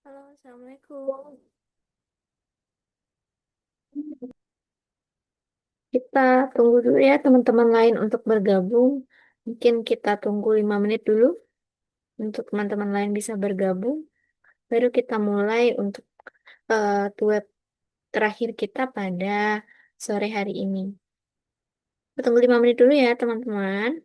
Halo, Assalamualaikum. Kita tunggu dulu ya teman-teman lain untuk bergabung. Mungkin kita tunggu 5 menit dulu untuk teman-teman lain bisa bergabung. Baru kita mulai untuk web terakhir kita pada sore hari ini. Tunggu 5 menit dulu ya teman-teman.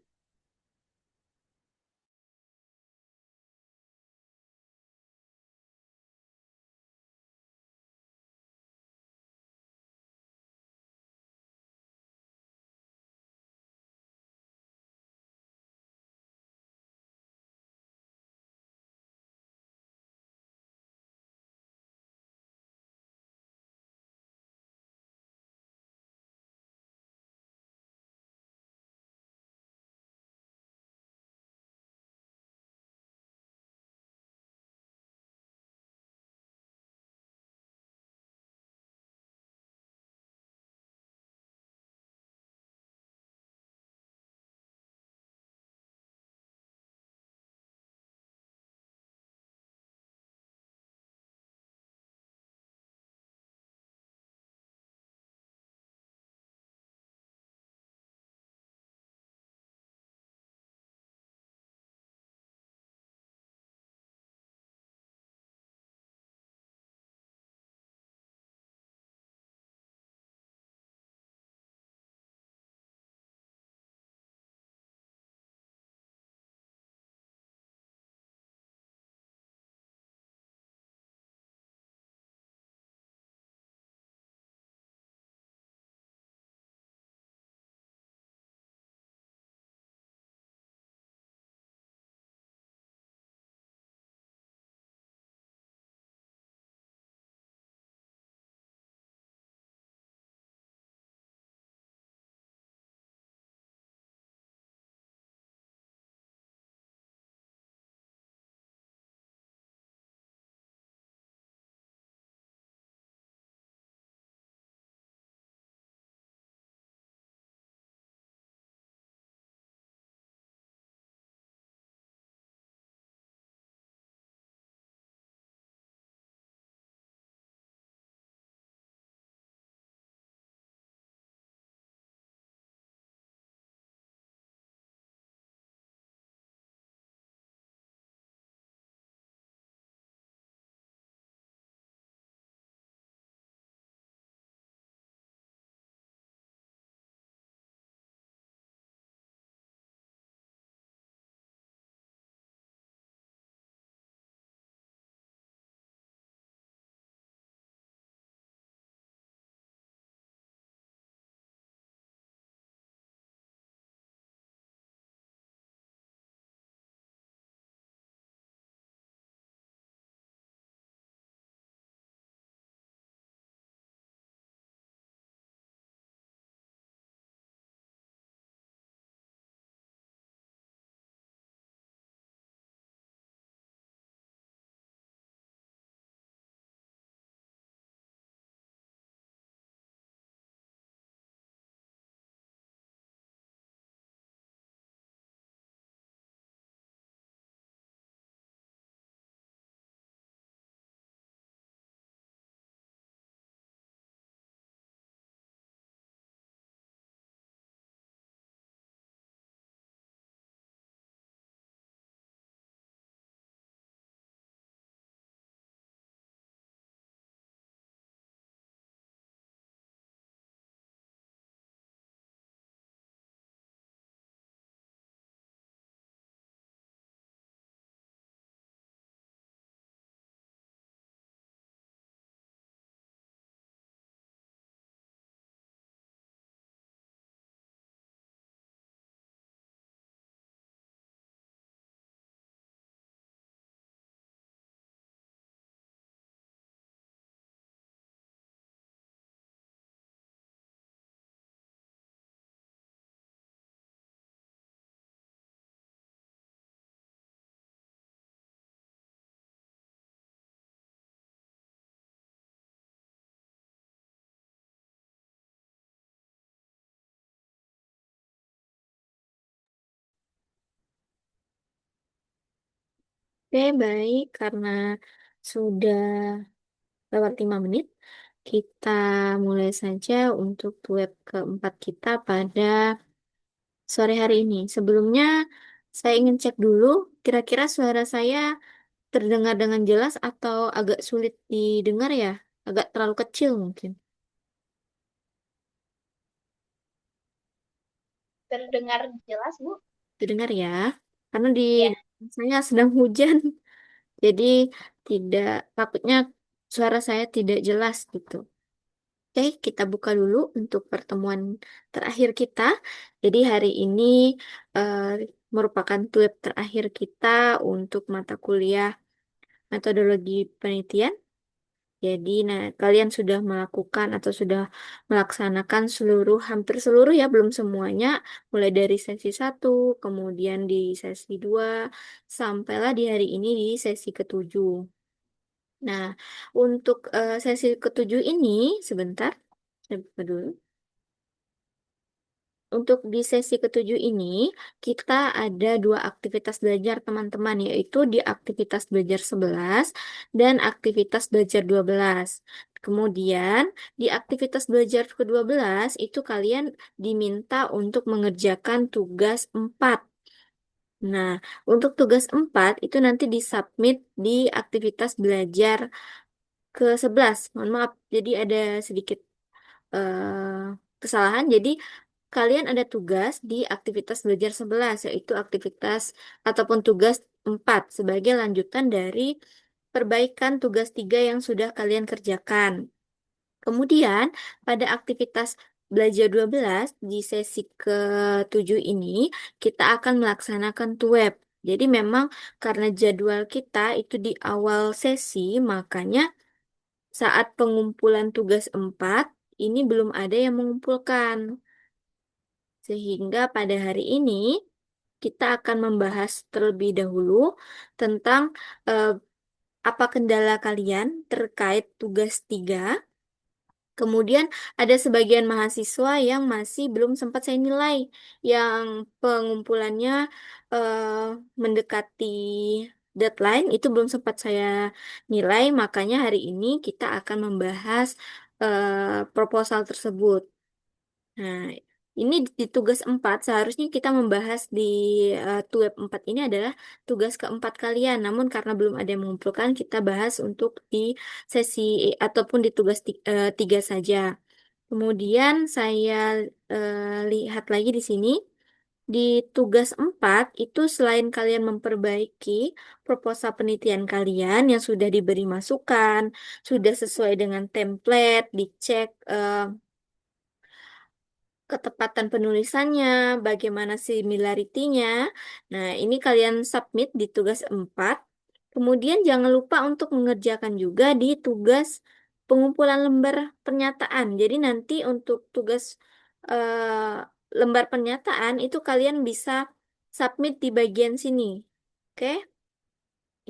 Oke, baik. Karena sudah lewat 5 menit. Kita mulai saja untuk web keempat kita pada sore hari ini. Sebelumnya, saya ingin cek dulu, kira-kira suara saya terdengar dengan jelas atau agak sulit didengar ya? Agak terlalu kecil mungkin. Terdengar jelas, Bu? Didengar ya? Karena di Ya. saya sedang hujan, jadi tidak takutnya suara saya tidak jelas gitu. Oke, kita buka dulu untuk pertemuan terakhir kita. Jadi hari ini eh, merupakan web terakhir kita untuk mata kuliah metodologi penelitian. Jadi, nah, kalian sudah melakukan atau sudah melaksanakan hampir seluruh ya, belum semuanya, mulai dari sesi satu, kemudian di sesi 2, sampailah di hari ini di sesi ketujuh. Nah, untuk sesi ketujuh ini, sebentar, saya buka dulu. Untuk di sesi ketujuh ini, kita ada dua aktivitas belajar teman-teman, yaitu di aktivitas belajar 11 dan aktivitas belajar 12. Kemudian, di aktivitas belajar ke-12 itu kalian diminta untuk mengerjakan tugas 4. Nah, untuk tugas 4 itu nanti disubmit di aktivitas belajar ke-11. Mohon maaf, jadi ada sedikit kesalahan. Jadi kalian ada tugas di aktivitas belajar 11, yaitu aktivitas ataupun tugas 4 sebagai lanjutan dari perbaikan tugas 3 yang sudah kalian kerjakan. Kemudian pada aktivitas belajar 12 di sesi ke-7 ini kita akan melaksanakan tuweb. Jadi memang karena jadwal kita itu di awal sesi, makanya saat pengumpulan tugas 4 ini belum ada yang mengumpulkan. Sehingga pada hari ini kita akan membahas terlebih dahulu tentang eh, apa kendala kalian terkait tugas 3. Kemudian ada sebagian mahasiswa yang masih belum sempat saya nilai, yang pengumpulannya eh, mendekati deadline itu belum sempat saya nilai, makanya hari ini kita akan membahas proposal tersebut. Nah, ini di tugas 4 seharusnya kita membahas di tugas 4 ini adalah tugas keempat kalian. Namun karena belum ada yang mengumpulkan, kita bahas untuk di sesi ataupun di tugas 3 saja. Kemudian saya lihat lagi di sini. Di tugas 4 itu selain kalian memperbaiki proposal penelitian kalian yang sudah diberi masukan, sudah sesuai dengan template, dicek ketepatan penulisannya, bagaimana similarity-nya. Nah, ini kalian submit di tugas 4. Kemudian jangan lupa untuk mengerjakan juga di tugas pengumpulan lembar pernyataan. Jadi nanti untuk tugas lembar pernyataan itu kalian bisa submit di bagian sini. Oke,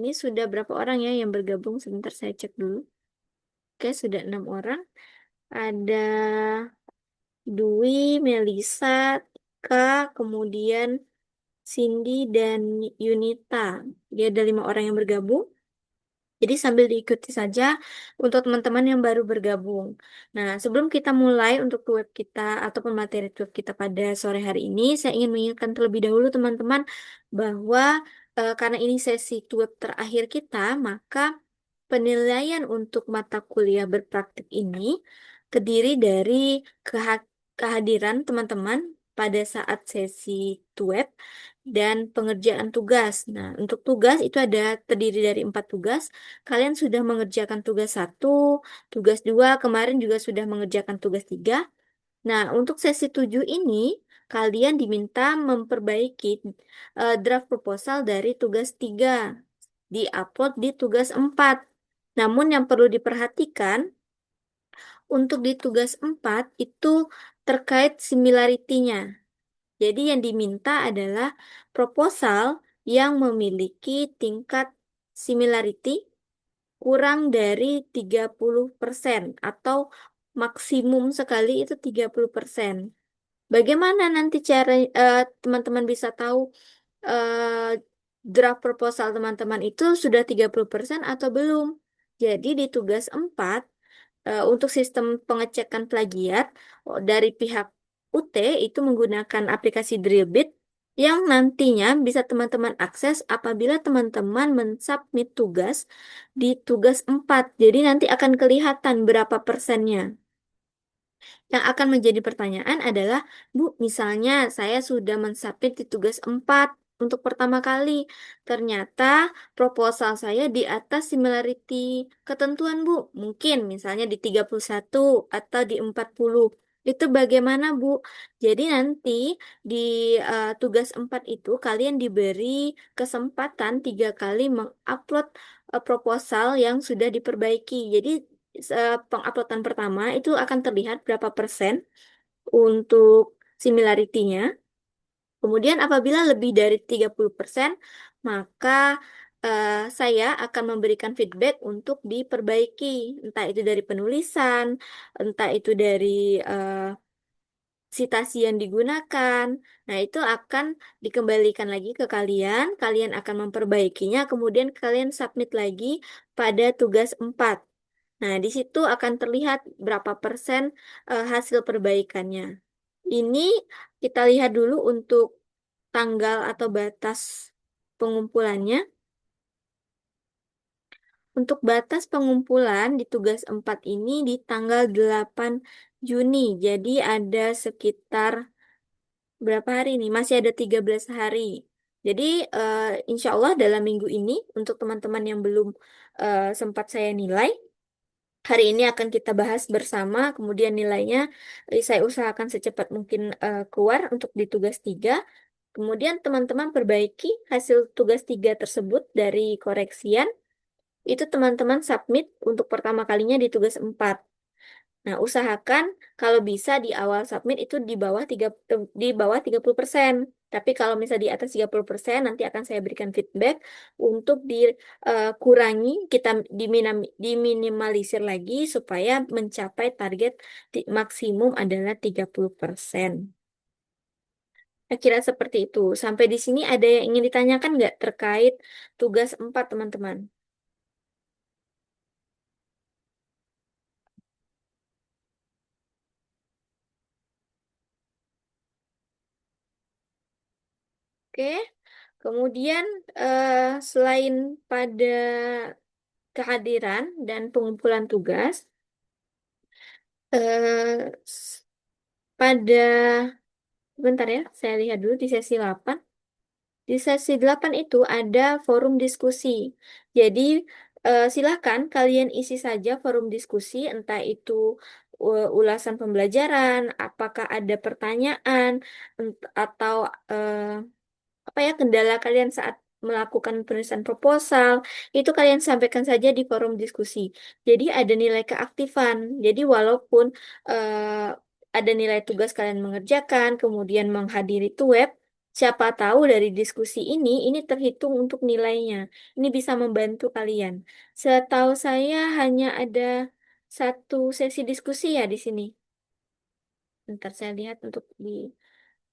ini sudah berapa orang ya yang bergabung? Sebentar saya cek dulu. Oke, sudah 6 orang. Ada Dwi, Melisa, Tika, kemudian Cindy dan Yunita. Dia ada 5 orang yang bergabung. Jadi sambil diikuti saja untuk teman-teman yang baru bergabung. Nah, sebelum kita mulai untuk web kita ataupun materi web kita pada sore hari ini, saya ingin mengingatkan terlebih dahulu teman-teman bahwa karena ini sesi web terakhir kita, maka penilaian untuk mata kuliah berpraktik ini terdiri dari kehadiran teman-teman pada saat sesi web dan pengerjaan tugas. Nah, untuk tugas itu ada terdiri dari 4 tugas. Kalian sudah mengerjakan tugas 1, tugas 2, kemarin juga sudah mengerjakan tugas 3. Nah, untuk sesi 7 ini, kalian diminta memperbaiki draft proposal dari tugas 3, di-upload di tugas 4. Namun yang perlu diperhatikan, untuk di tugas 4 itu terkait similarity-nya. Jadi yang diminta adalah proposal yang memiliki tingkat similarity kurang dari 30% atau maksimum sekali itu 30%. Bagaimana nanti cara teman-teman bisa tahu draft proposal teman-teman itu sudah 30% atau belum? Jadi di tugas 4, untuk sistem pengecekan plagiat dari pihak UT itu menggunakan aplikasi Drillbit yang nantinya bisa teman-teman akses apabila teman-teman mensubmit tugas di tugas 4. Jadi nanti akan kelihatan berapa persennya. Yang akan menjadi pertanyaan adalah, Bu, misalnya saya sudah mensubmit di tugas 4 untuk pertama kali. Ternyata proposal saya di atas similarity ketentuan, Bu. Mungkin misalnya di 31 atau di 40. Itu bagaimana, Bu? Jadi nanti di tugas 4 itu kalian diberi kesempatan 3 kali mengupload proposal yang sudah diperbaiki. Jadi penguploadan pertama itu akan terlihat berapa persen untuk similarity-nya. Kemudian apabila lebih dari 30%, maka saya akan memberikan feedback untuk diperbaiki. Entah itu dari penulisan, entah itu dari eh, sitasi yang digunakan. Nah, itu akan dikembalikan lagi ke kalian. Kalian akan memperbaikinya, kemudian kalian submit lagi pada tugas 4. Nah, di situ akan terlihat berapa persen hasil perbaikannya. Ini kita lihat dulu untuk tanggal atau batas pengumpulannya. Untuk batas pengumpulan di tugas 4 ini di tanggal 8 Juni. Jadi ada sekitar berapa hari nih? Masih ada 13 hari. Jadi insya Allah dalam minggu ini untuk teman-teman yang belum sempat saya nilai, hari ini akan kita bahas bersama, kemudian nilainya saya usahakan secepat mungkin keluar untuk di tugas 3. Kemudian teman-teman perbaiki hasil tugas 3 tersebut dari koreksian, itu teman-teman submit untuk pertama kalinya di tugas 4. Nah, usahakan kalau bisa di awal submit itu di bawah 30%. Tapi kalau misalnya di atas 30%, nanti akan saya berikan feedback untuk dikurangi, kita diminimalisir lagi supaya mencapai target maksimum adalah 30%. Kira seperti itu. Sampai di sini ada yang ingin ditanyakan nggak terkait tugas 4, teman-teman? Oke. Kemudian selain pada kehadiran dan pengumpulan tugas, eh, s- pada bentar ya, saya lihat dulu di sesi 8. Di sesi 8 itu ada forum diskusi. Jadi silakan kalian isi saja forum diskusi, entah itu ulasan pembelajaran, apakah ada pertanyaan, atau eh, apa ya kendala kalian saat melakukan penulisan proposal, itu kalian sampaikan saja di forum diskusi. Jadi ada nilai keaktifan. Jadi walaupun ada nilai tugas kalian mengerjakan, kemudian menghadiri web, siapa tahu dari diskusi ini terhitung untuk nilainya. Ini bisa membantu kalian. Setahu saya hanya ada satu sesi diskusi ya di sini. Ntar saya lihat untuk di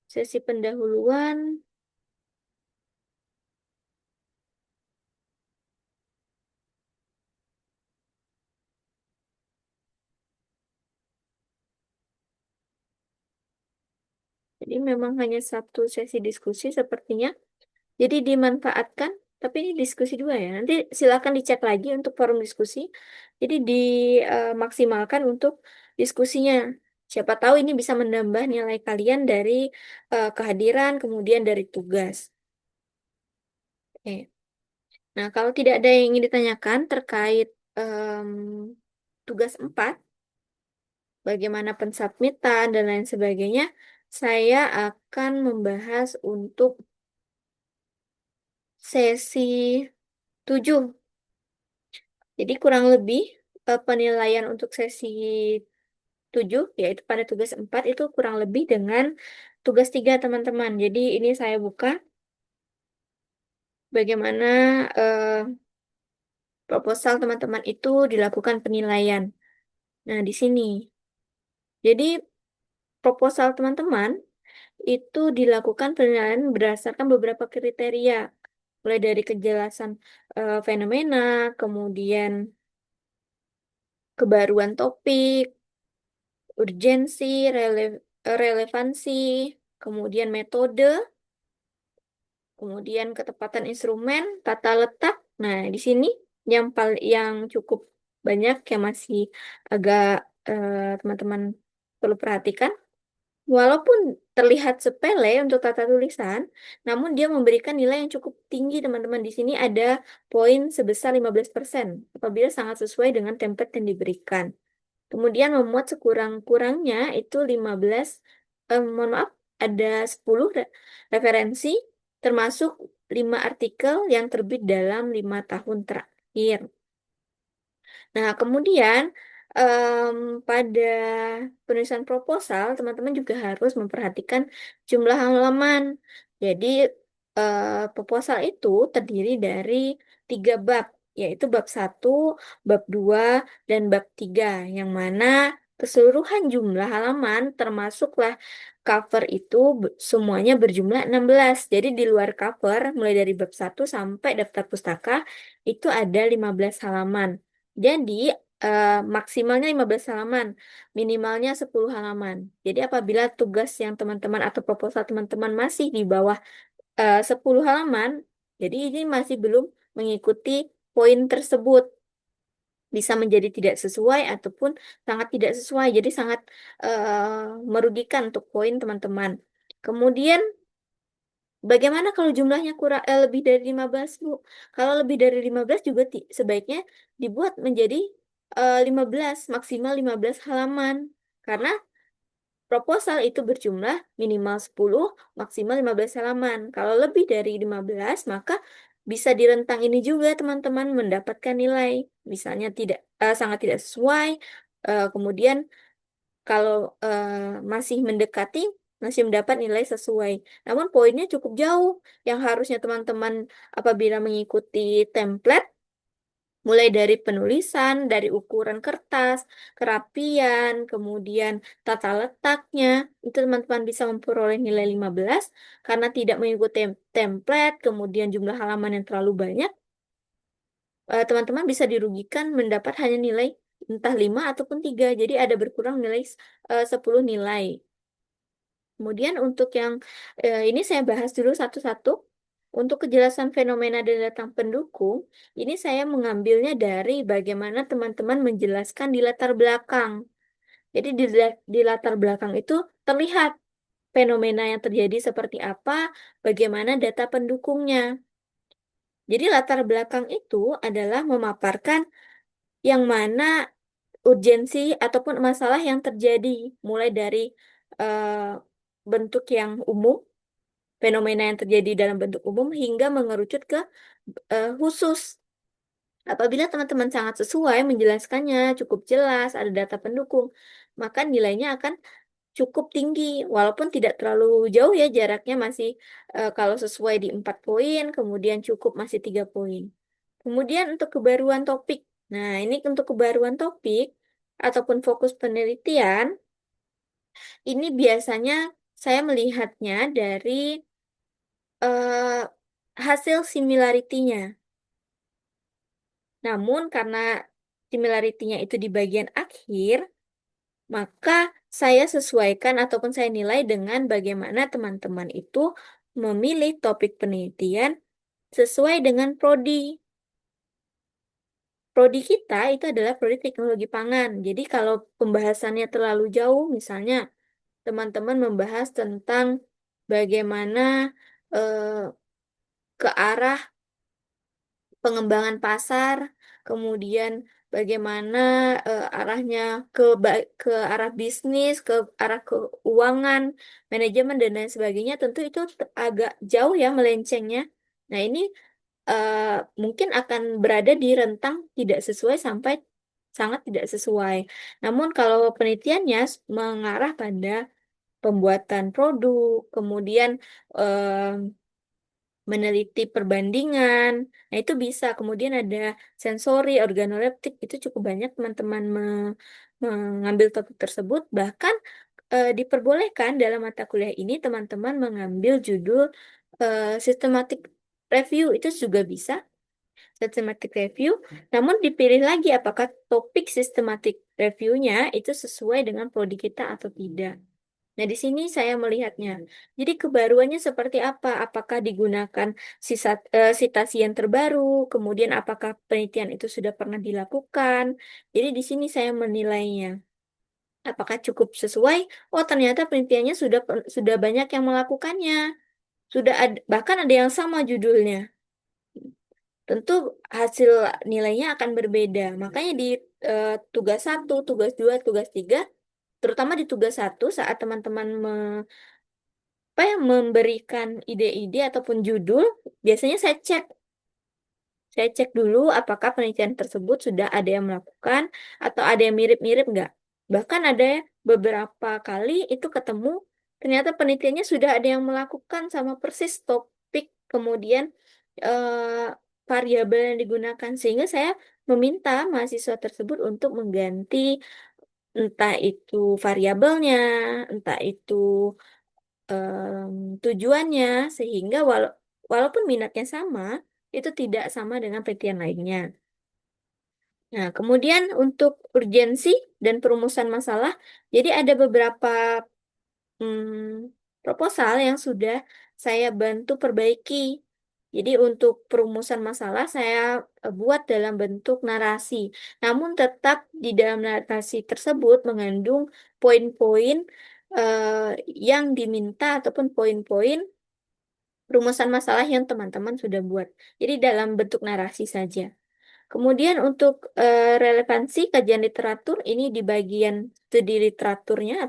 sesi pendahuluan. Jadi memang hanya satu sesi diskusi sepertinya. Jadi dimanfaatkan, tapi ini diskusi dua ya. Nanti silakan dicek lagi untuk forum diskusi. Jadi dimaksimalkan untuk diskusinya. Siapa tahu ini bisa menambah nilai kalian dari kehadiran, kemudian dari tugas. Oke. Nah, kalau tidak ada yang ingin ditanyakan terkait em, tugas 4, bagaimana pensubmitan dan lain sebagainya, saya akan membahas untuk sesi 7. Jadi kurang lebih penilaian untuk sesi 7, yaitu pada tugas 4 itu kurang lebih dengan tugas 3, teman-teman. Jadi ini saya buka bagaimana proposal teman-teman itu dilakukan penilaian. Nah, di sini. Jadi proposal teman-teman itu dilakukan penilaian berdasarkan beberapa kriteria. Mulai dari kejelasan fenomena, kemudian kebaruan topik, urgensi, relevansi, kemudian metode, kemudian ketepatan instrumen, tata letak. Nah, di sini yang cukup banyak yang masih agak teman-teman perlu perhatikan. Walaupun terlihat sepele untuk tata tulisan, namun dia memberikan nilai yang cukup tinggi, teman-teman. Di sini ada poin sebesar 15% apabila sangat sesuai dengan template yang diberikan. Kemudian memuat sekurang-kurangnya itu 15, mohon maaf, ada 10 referensi, termasuk 5 artikel yang terbit dalam 5 tahun terakhir. Nah, kemudian em, pada penulisan proposal, teman-teman juga harus memperhatikan jumlah halaman. Jadi, proposal itu terdiri dari 3 bab, yaitu bab 1, bab 2, dan bab 3, yang mana keseluruhan jumlah halaman termasuklah cover itu semuanya berjumlah 16. Jadi di luar cover, mulai dari bab 1 sampai daftar pustaka, itu ada 15 halaman. Jadi maksimalnya 15 halaman, minimalnya 10 halaman. Jadi apabila tugas yang teman-teman atau proposal teman-teman masih di bawah 10 halaman, jadi ini masih belum mengikuti poin tersebut. Bisa menjadi tidak sesuai ataupun sangat tidak sesuai. Jadi sangat merugikan untuk poin teman-teman. Kemudian bagaimana kalau jumlahnya kurang lebih dari 15, Bu? Kalau lebih dari 15 juga sebaiknya dibuat menjadi 15, maksimal 15 halaman. Karena proposal itu berjumlah minimal 10, maksimal 15 halaman. Kalau lebih dari 15, maka bisa di rentang ini juga teman-teman mendapatkan nilai. Misalnya sangat tidak sesuai, kemudian kalau masih mendekati, masih mendapat nilai sesuai. Namun poinnya cukup jauh. Yang harusnya teman-teman apabila mengikuti template, mulai dari penulisan, dari ukuran kertas, kerapian, kemudian tata letaknya, itu teman-teman bisa memperoleh nilai 15 karena tidak mengikuti template, kemudian jumlah halaman yang terlalu banyak, teman-teman bisa dirugikan mendapat hanya nilai entah 5 ataupun 3. Jadi ada berkurang nilai 10 nilai. Kemudian untuk yang ini saya bahas dulu satu-satu. Untuk kejelasan fenomena dan datang pendukung, ini saya mengambilnya dari bagaimana teman-teman menjelaskan di latar belakang. Jadi di latar belakang itu terlihat fenomena yang terjadi seperti apa, bagaimana data pendukungnya. Jadi latar belakang itu adalah memaparkan yang mana urgensi ataupun masalah yang terjadi, mulai dari eh, bentuk yang umum, fenomena yang terjadi dalam bentuk umum hingga mengerucut ke khusus. Apabila teman-teman sangat sesuai menjelaskannya, cukup jelas, ada data pendukung, maka nilainya akan cukup tinggi, walaupun tidak terlalu jauh ya jaraknya masih kalau sesuai di 4 poin, kemudian cukup masih 3 poin. Kemudian untuk kebaruan topik. Nah, ini untuk kebaruan topik ataupun fokus penelitian, ini biasanya saya melihatnya dari eh, hasil similarity-nya. Namun karena similarity-nya itu di bagian akhir, maka saya sesuaikan ataupun saya nilai dengan bagaimana teman-teman itu memilih topik penelitian sesuai dengan prodi. Prodi kita itu adalah prodi teknologi pangan. Jadi kalau pembahasannya terlalu jauh, misalnya teman-teman membahas tentang bagaimana eh, ke arah pengembangan pasar, kemudian bagaimana arahnya ke arah bisnis, ke arah keuangan, manajemen dan lain sebagainya, tentu itu agak jauh ya melencengnya. Nah, ini eh, mungkin akan berada di rentang tidak sesuai sampai sangat tidak sesuai. Namun kalau penelitiannya mengarah pada pembuatan produk, kemudian meneliti perbandingan. Nah, itu bisa. Kemudian ada sensori, organoleptik, itu cukup banyak teman-teman mengambil topik tersebut. Bahkan diperbolehkan dalam mata kuliah ini teman-teman mengambil judul systematic review, itu juga bisa. systematic review, namun dipilih lagi apakah topik systematic review-nya itu sesuai dengan prodi kita atau tidak. Nah, di sini saya melihatnya. Jadi kebaruannya seperti apa? Apakah digunakan sitasi yang terbaru? Kemudian apakah penelitian itu sudah pernah dilakukan? Jadi di sini saya menilainya. Apakah cukup sesuai? Oh, ternyata penelitiannya sudah banyak yang melakukannya. Sudah ada, bahkan ada yang sama judulnya. Tentu hasil nilainya akan berbeda. Makanya di tugas satu, tugas dua, tugas tiga, terutama di tugas satu saat teman-teman apa ya, memberikan ide-ide ataupun judul, biasanya saya cek dulu apakah penelitian tersebut sudah ada yang melakukan atau ada yang mirip-mirip nggak. Bahkan ada beberapa kali itu ketemu, ternyata penelitiannya sudah ada yang melakukan sama persis topik, kemudian variabel yang digunakan. Sehingga saya meminta mahasiswa tersebut untuk mengganti entah itu variabelnya, entah itu tujuannya, sehingga walaupun minatnya sama, itu tidak sama dengan penelitian lainnya. Nah, kemudian untuk urgensi dan perumusan masalah, jadi ada beberapa proposal yang sudah saya bantu perbaiki. Jadi untuk perumusan masalah saya buat dalam bentuk narasi. Namun tetap di dalam narasi tersebut mengandung poin-poin eh, yang diminta ataupun poin-poin rumusan masalah yang teman-teman sudah buat. Jadi dalam bentuk narasi saja. Kemudian untuk relevansi kajian literatur ini di bagian studi literaturnya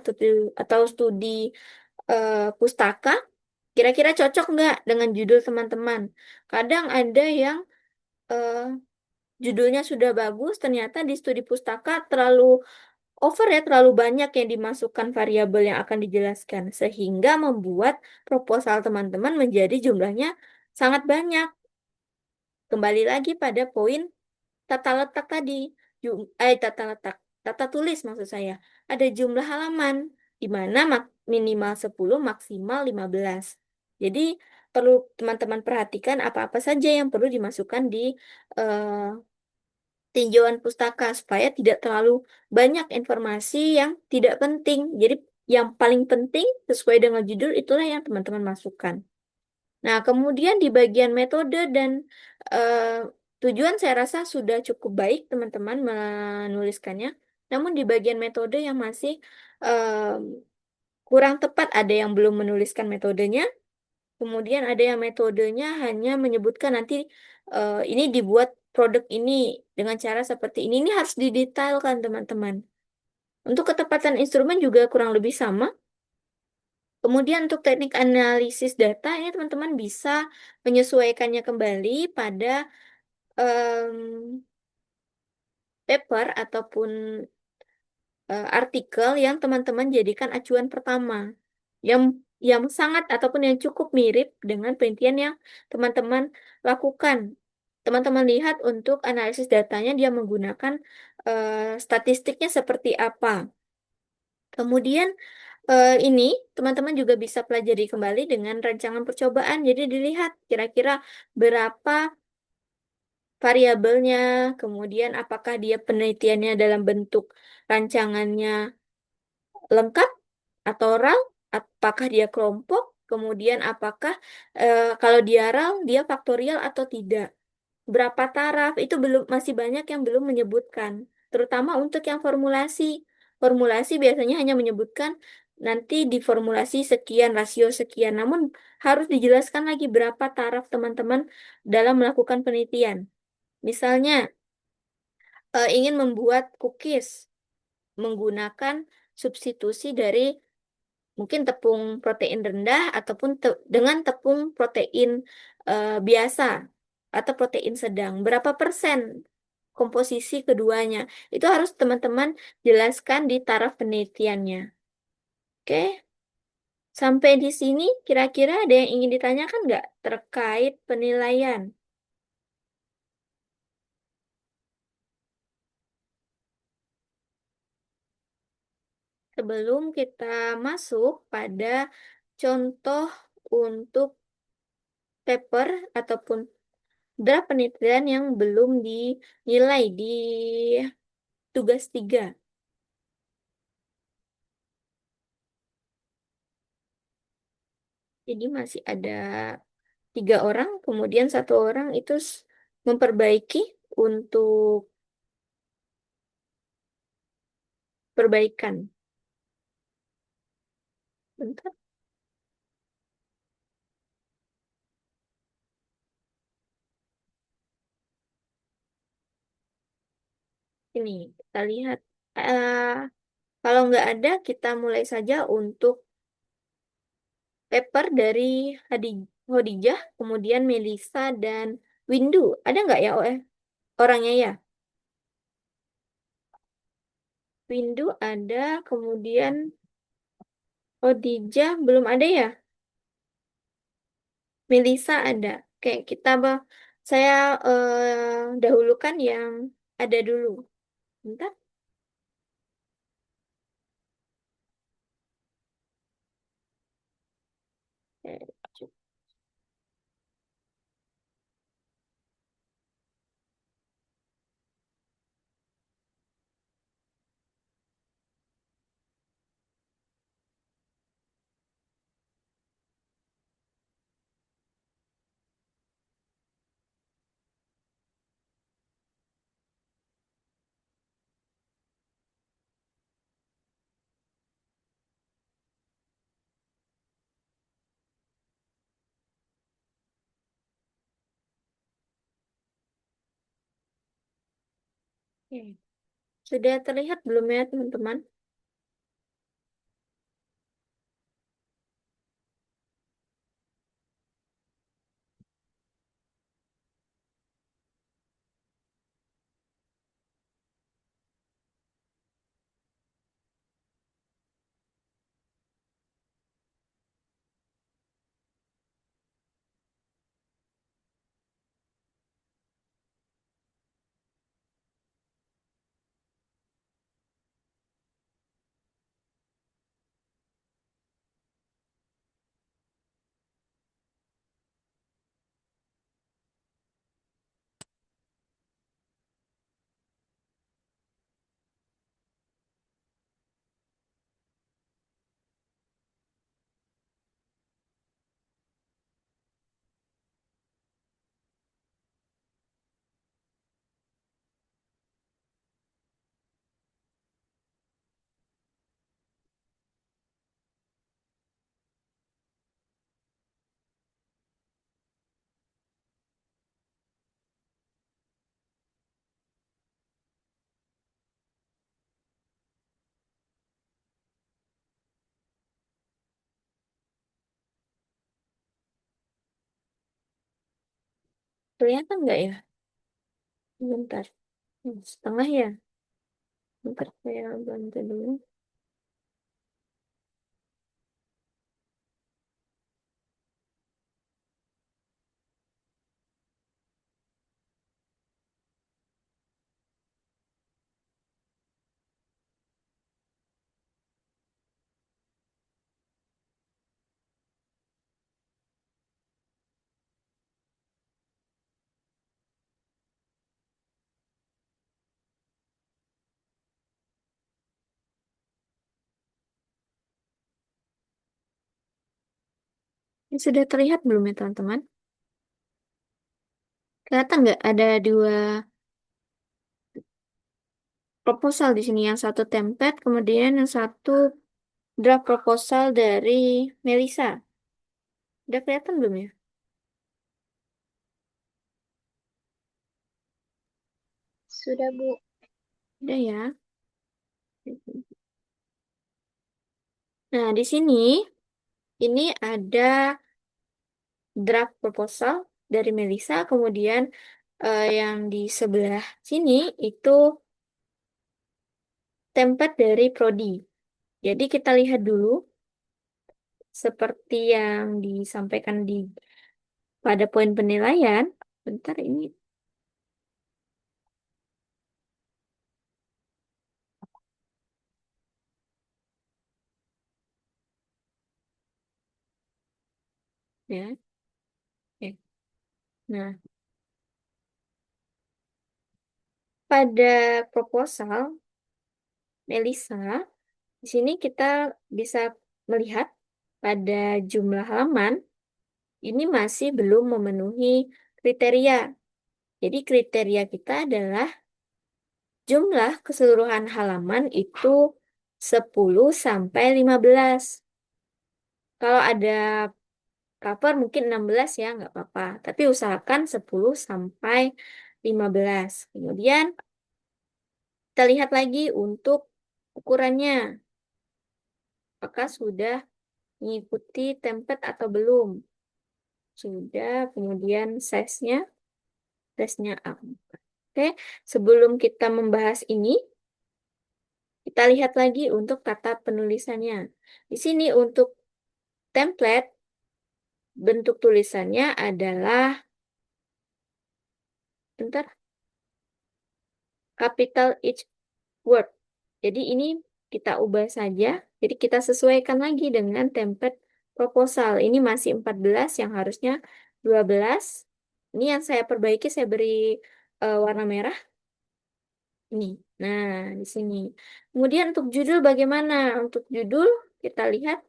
atau studi pustaka, kira-kira cocok nggak dengan judul teman-teman? Kadang ada yang eh, judulnya sudah bagus, ternyata di studi pustaka terlalu over ya, terlalu banyak yang dimasukkan variabel yang akan dijelaskan, sehingga membuat proposal teman-teman menjadi jumlahnya sangat banyak. Kembali lagi pada poin tata letak tadi, tata letak, tata tulis maksud saya. Ada jumlah halaman, di mana minimal 10, maksimal 15. Jadi perlu teman-teman perhatikan apa-apa saja yang perlu dimasukkan di eh, tinjauan pustaka supaya tidak terlalu banyak informasi yang tidak penting. Jadi yang paling penting sesuai dengan judul itulah yang teman-teman masukkan. Nah, kemudian di bagian metode dan eh, tujuan saya rasa sudah cukup baik teman-teman menuliskannya. Namun di bagian metode yang masih eh, kurang tepat, ada yang belum menuliskan metodenya, kemudian ada yang metodenya hanya menyebutkan nanti ini dibuat produk ini dengan cara seperti ini. Ini harus didetailkan teman-teman. Untuk ketepatan instrumen juga kurang lebih sama. Kemudian untuk teknik analisis data ini teman-teman bisa menyesuaikannya kembali pada em, paper ataupun artikel yang teman-teman jadikan acuan pertama. Yang sangat ataupun yang cukup mirip dengan penelitian yang teman-teman lakukan. Teman-teman lihat untuk analisis datanya dia menggunakan statistiknya seperti apa. Kemudian ini teman-teman juga bisa pelajari kembali dengan rancangan percobaan. Jadi dilihat kira-kira berapa variabelnya, kemudian apakah dia penelitiannya dalam bentuk rancangannya lengkap atau RAL, apakah dia kelompok, kemudian apakah kalau dia RAL dia faktorial atau tidak. Berapa taraf itu belum, masih banyak yang belum menyebutkan, terutama untuk yang formulasi. Formulasi biasanya hanya menyebutkan nanti di formulasi sekian, rasio sekian, namun harus dijelaskan lagi berapa taraf teman-teman dalam melakukan penelitian. Misalnya ingin membuat cookies menggunakan substitusi dari mungkin tepung protein rendah ataupun dengan tepung protein biasa atau protein sedang. Berapa persen komposisi keduanya? Itu harus teman-teman jelaskan di taraf penelitiannya. Oke, sampai di sini kira-kira ada yang ingin ditanyakan nggak terkait penilaian? Sebelum kita masuk pada contoh untuk paper ataupun draft penelitian yang belum dinilai di tugas 3. Jadi masih ada 3 orang, kemudian 1 orang itu memperbaiki untuk perbaikan. Bentar, ini kita lihat. Eh, Kalau nggak ada, kita mulai saja untuk paper dari Hodijah, kemudian Melisa dan Windu. Ada nggak ya orangnya ya? Windu ada, kemudian Hodijah belum ada ya? Melisa ada. Oke, saya dahulukan yang ada dulu. Bentar. Eh, Oke. Sudah terlihat belum ya, teman-teman? Kelihatan nggak ya? Bentar. Setengah ya? Bentar, saya bantu dulu. Ini sudah terlihat belum ya, teman-teman? Kelihatan nggak ada 2 proposal di sini. Yang satu template, kemudian yang satu draft proposal dari Melisa. Udah kelihatan belum ya? Sudah, Bu. Udah ya. Nah, di sini ini ada draft proposal dari Melisa, kemudian yang di sebelah sini itu template dari Prodi. Jadi kita lihat dulu seperti yang disampaikan pada poin penilaian. Bentar ini ya. Oke. Nah, pada proposal Melisa, di sini kita bisa melihat pada jumlah halaman ini masih belum memenuhi kriteria. Jadi kriteria kita adalah jumlah keseluruhan halaman itu 10 sampai 15. Kalau ada cover mungkin 16 ya, nggak apa-apa. Tapi usahakan 10 sampai 15. Kemudian kita lihat lagi untuk ukurannya. Apakah sudah mengikuti template atau belum? Sudah, kemudian size-nya A. Oke, sebelum kita membahas ini, kita lihat lagi untuk tata penulisannya. Di sini untuk template, bentuk tulisannya adalah, bentar, capital each word. Jadi ini kita ubah saja. Jadi kita sesuaikan lagi dengan template proposal. Ini masih 14 yang harusnya 12. Ini yang saya perbaiki, saya beri warna merah. Ini. Nah, di sini. Kemudian untuk judul bagaimana? Untuk judul kita lihat,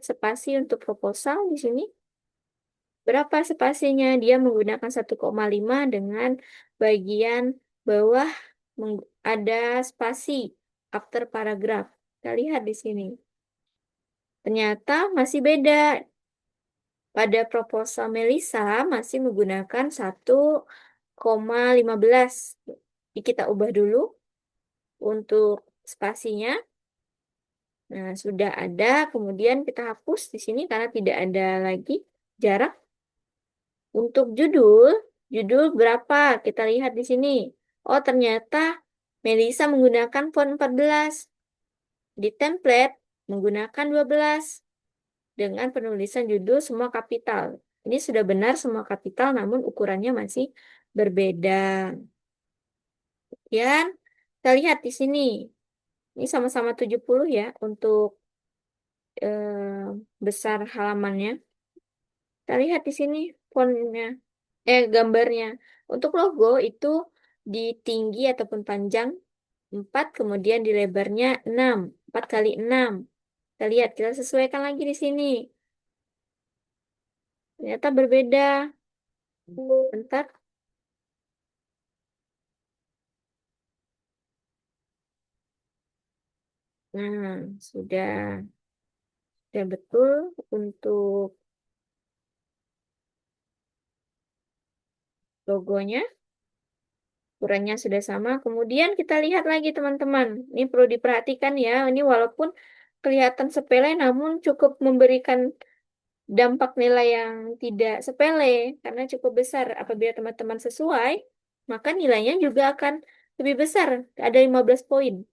spasi untuk proposal di sini. Berapa spasinya? Dia menggunakan 1,5 dengan bagian bawah ada spasi after paragraph. Kita lihat di sini. Ternyata masih beda. Pada proposal Melisa masih menggunakan 1,15. Jadi kita ubah dulu untuk spasinya. Nah, sudah ada. Kemudian kita hapus di sini karena tidak ada lagi jarak. Untuk judul berapa? Kita lihat di sini. Oh, ternyata Melisa menggunakan font 14. Di template menggunakan 12 dengan penulisan judul semua kapital. Ini sudah benar semua kapital, namun ukurannya masih berbeda. Kemudian kita lihat di sini. Ini sama-sama 70 ya untuk besar halamannya. Kita lihat di sini fontnya, gambarnya. Untuk logo itu di tinggi ataupun panjang 4, kemudian di lebarnya 6, 4 kali 6. Kita lihat, kita sesuaikan lagi di sini. Ternyata berbeda. Bentar. Nah, sudah betul untuk logonya. Ukurannya sudah sama. Kemudian kita lihat lagi teman-teman. Ini perlu diperhatikan ya. Ini walaupun kelihatan sepele namun cukup memberikan dampak nilai yang tidak sepele karena cukup besar. Apabila teman-teman sesuai, maka nilainya juga akan lebih besar. Ada 15 poin.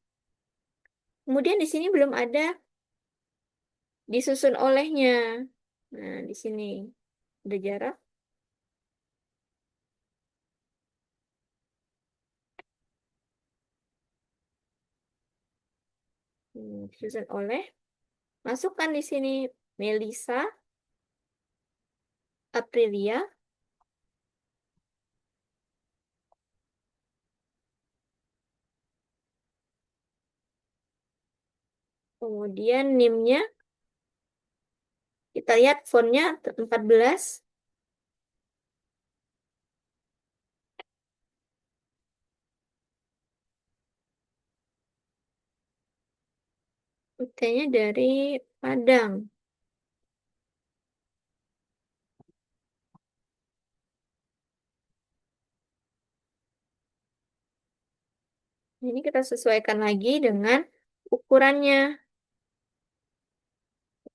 Kemudian di sini belum ada disusun olehnya. Nah, di sini ada jarak. Disusun oleh. Masukkan di sini Melisa, Aprilia, kemudian NIM-nya, kita lihat fontnya 14, rutenya dari Padang. Ini kita sesuaikan lagi dengan ukurannya.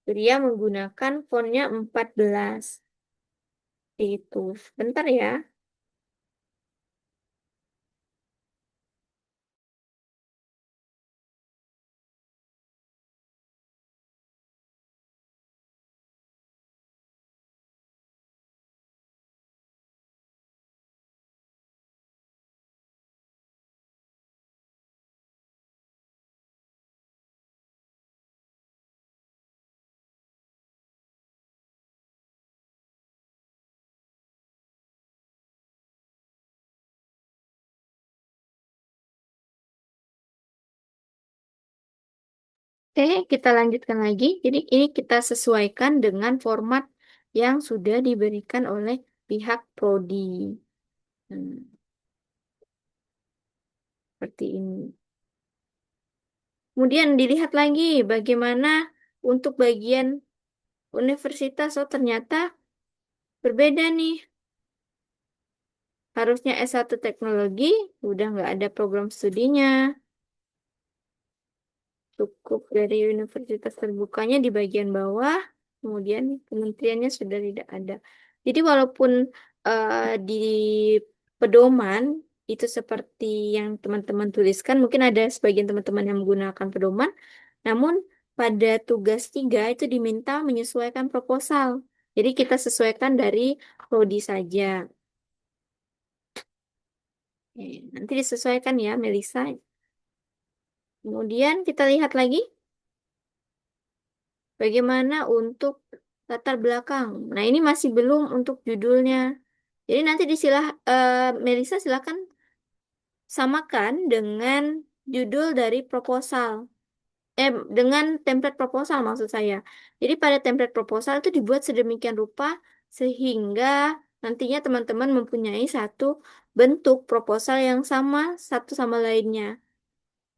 Dia menggunakan fontnya 14. Itu. Bentar ya. Oke, kita lanjutkan lagi. Jadi ini kita sesuaikan dengan format yang sudah diberikan oleh pihak prodi. Hmm, seperti ini. Kemudian dilihat lagi bagaimana untuk bagian universitas. Oh, ternyata berbeda nih. Harusnya S1 teknologi, udah nggak ada program studinya. Cukup dari universitas terbukanya di bagian bawah, kemudian kementeriannya sudah tidak ada. Jadi walaupun di pedoman itu seperti yang teman-teman tuliskan, mungkin ada sebagian teman-teman yang menggunakan pedoman, namun pada tugas 3 itu diminta menyesuaikan proposal. Jadi kita sesuaikan dari prodi saja. Nanti disesuaikan ya, Melisa. Kemudian kita lihat lagi bagaimana untuk latar belakang. Nah, ini masih belum untuk judulnya. Jadi nanti Melisa silakan samakan dengan judul dari proposal. Dengan template proposal maksud saya. Jadi pada template proposal itu dibuat sedemikian rupa sehingga nantinya teman-teman mempunyai satu bentuk proposal yang sama satu sama lainnya.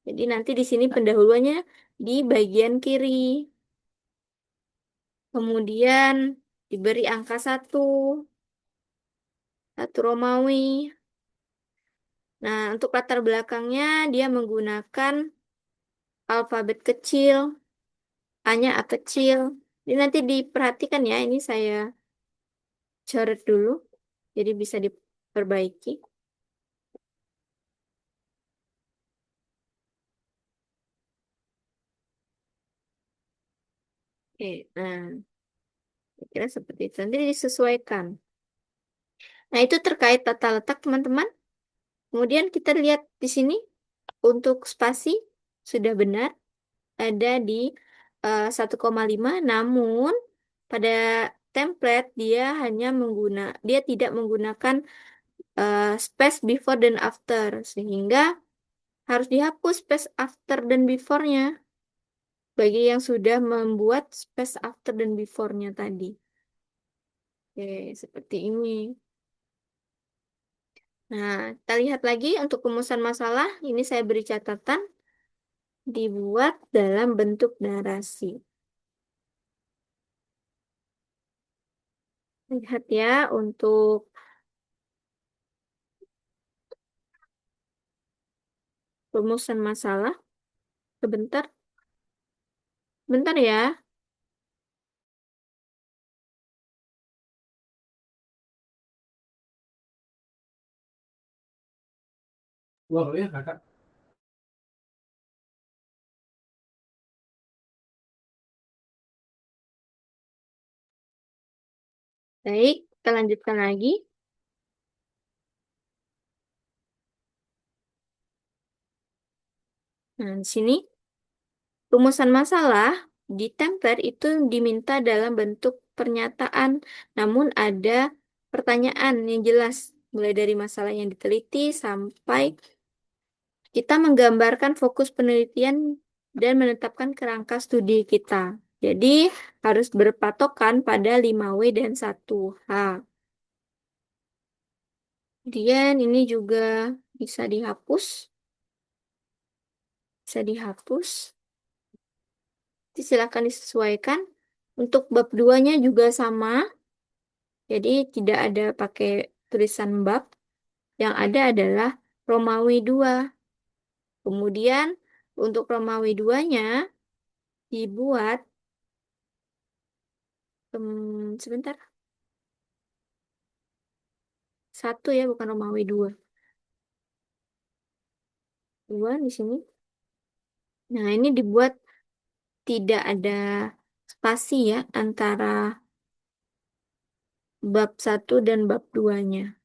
Jadi nanti di sini pendahuluannya di bagian kiri. Kemudian diberi angka satu Romawi. Nah, untuk latar belakangnya dia menggunakan alfabet kecil, A-nya A kecil. Ini nanti diperhatikan ya, ini saya coret dulu, jadi bisa diperbaiki. Oke, nah, kira seperti itu. Nanti disesuaikan. Nah, itu terkait tata letak, teman-teman. Kemudian kita lihat di sini, untuk spasi sudah benar. Ada di 1,5, namun pada template dia tidak menggunakan space before dan after, sehingga harus dihapus space after dan before-nya bagi yang sudah membuat space after dan before-nya tadi. Oke, seperti ini. Nah, kita lihat lagi untuk rumusan masalah. Ini saya beri catatan dibuat dalam bentuk narasi. Lihat ya untuk rumusan masalah. Sebentar, bentar ya. Wah, ya kakak. Baik, kita lanjutkan lagi. Nah, di sini rumusan masalah di template itu diminta dalam bentuk pernyataan, namun ada pertanyaan yang jelas, mulai dari masalah yang diteliti sampai kita menggambarkan fokus penelitian dan menetapkan kerangka studi kita. Jadi harus berpatokan pada 5W dan 1H. Kemudian ini juga bisa dihapus. Bisa dihapus. Nanti silakan disesuaikan. Untuk bab 2-nya juga sama. Jadi tidak ada pakai tulisan bab. Yang ada adalah Romawi 2. Kemudian untuk Romawi 2-nya dibuat sebentar. Satu ya, bukan Romawi 2. Dua di sini. Nah, ini dibuat tidak ada spasi ya antara bab 1 dan bab 2-nya.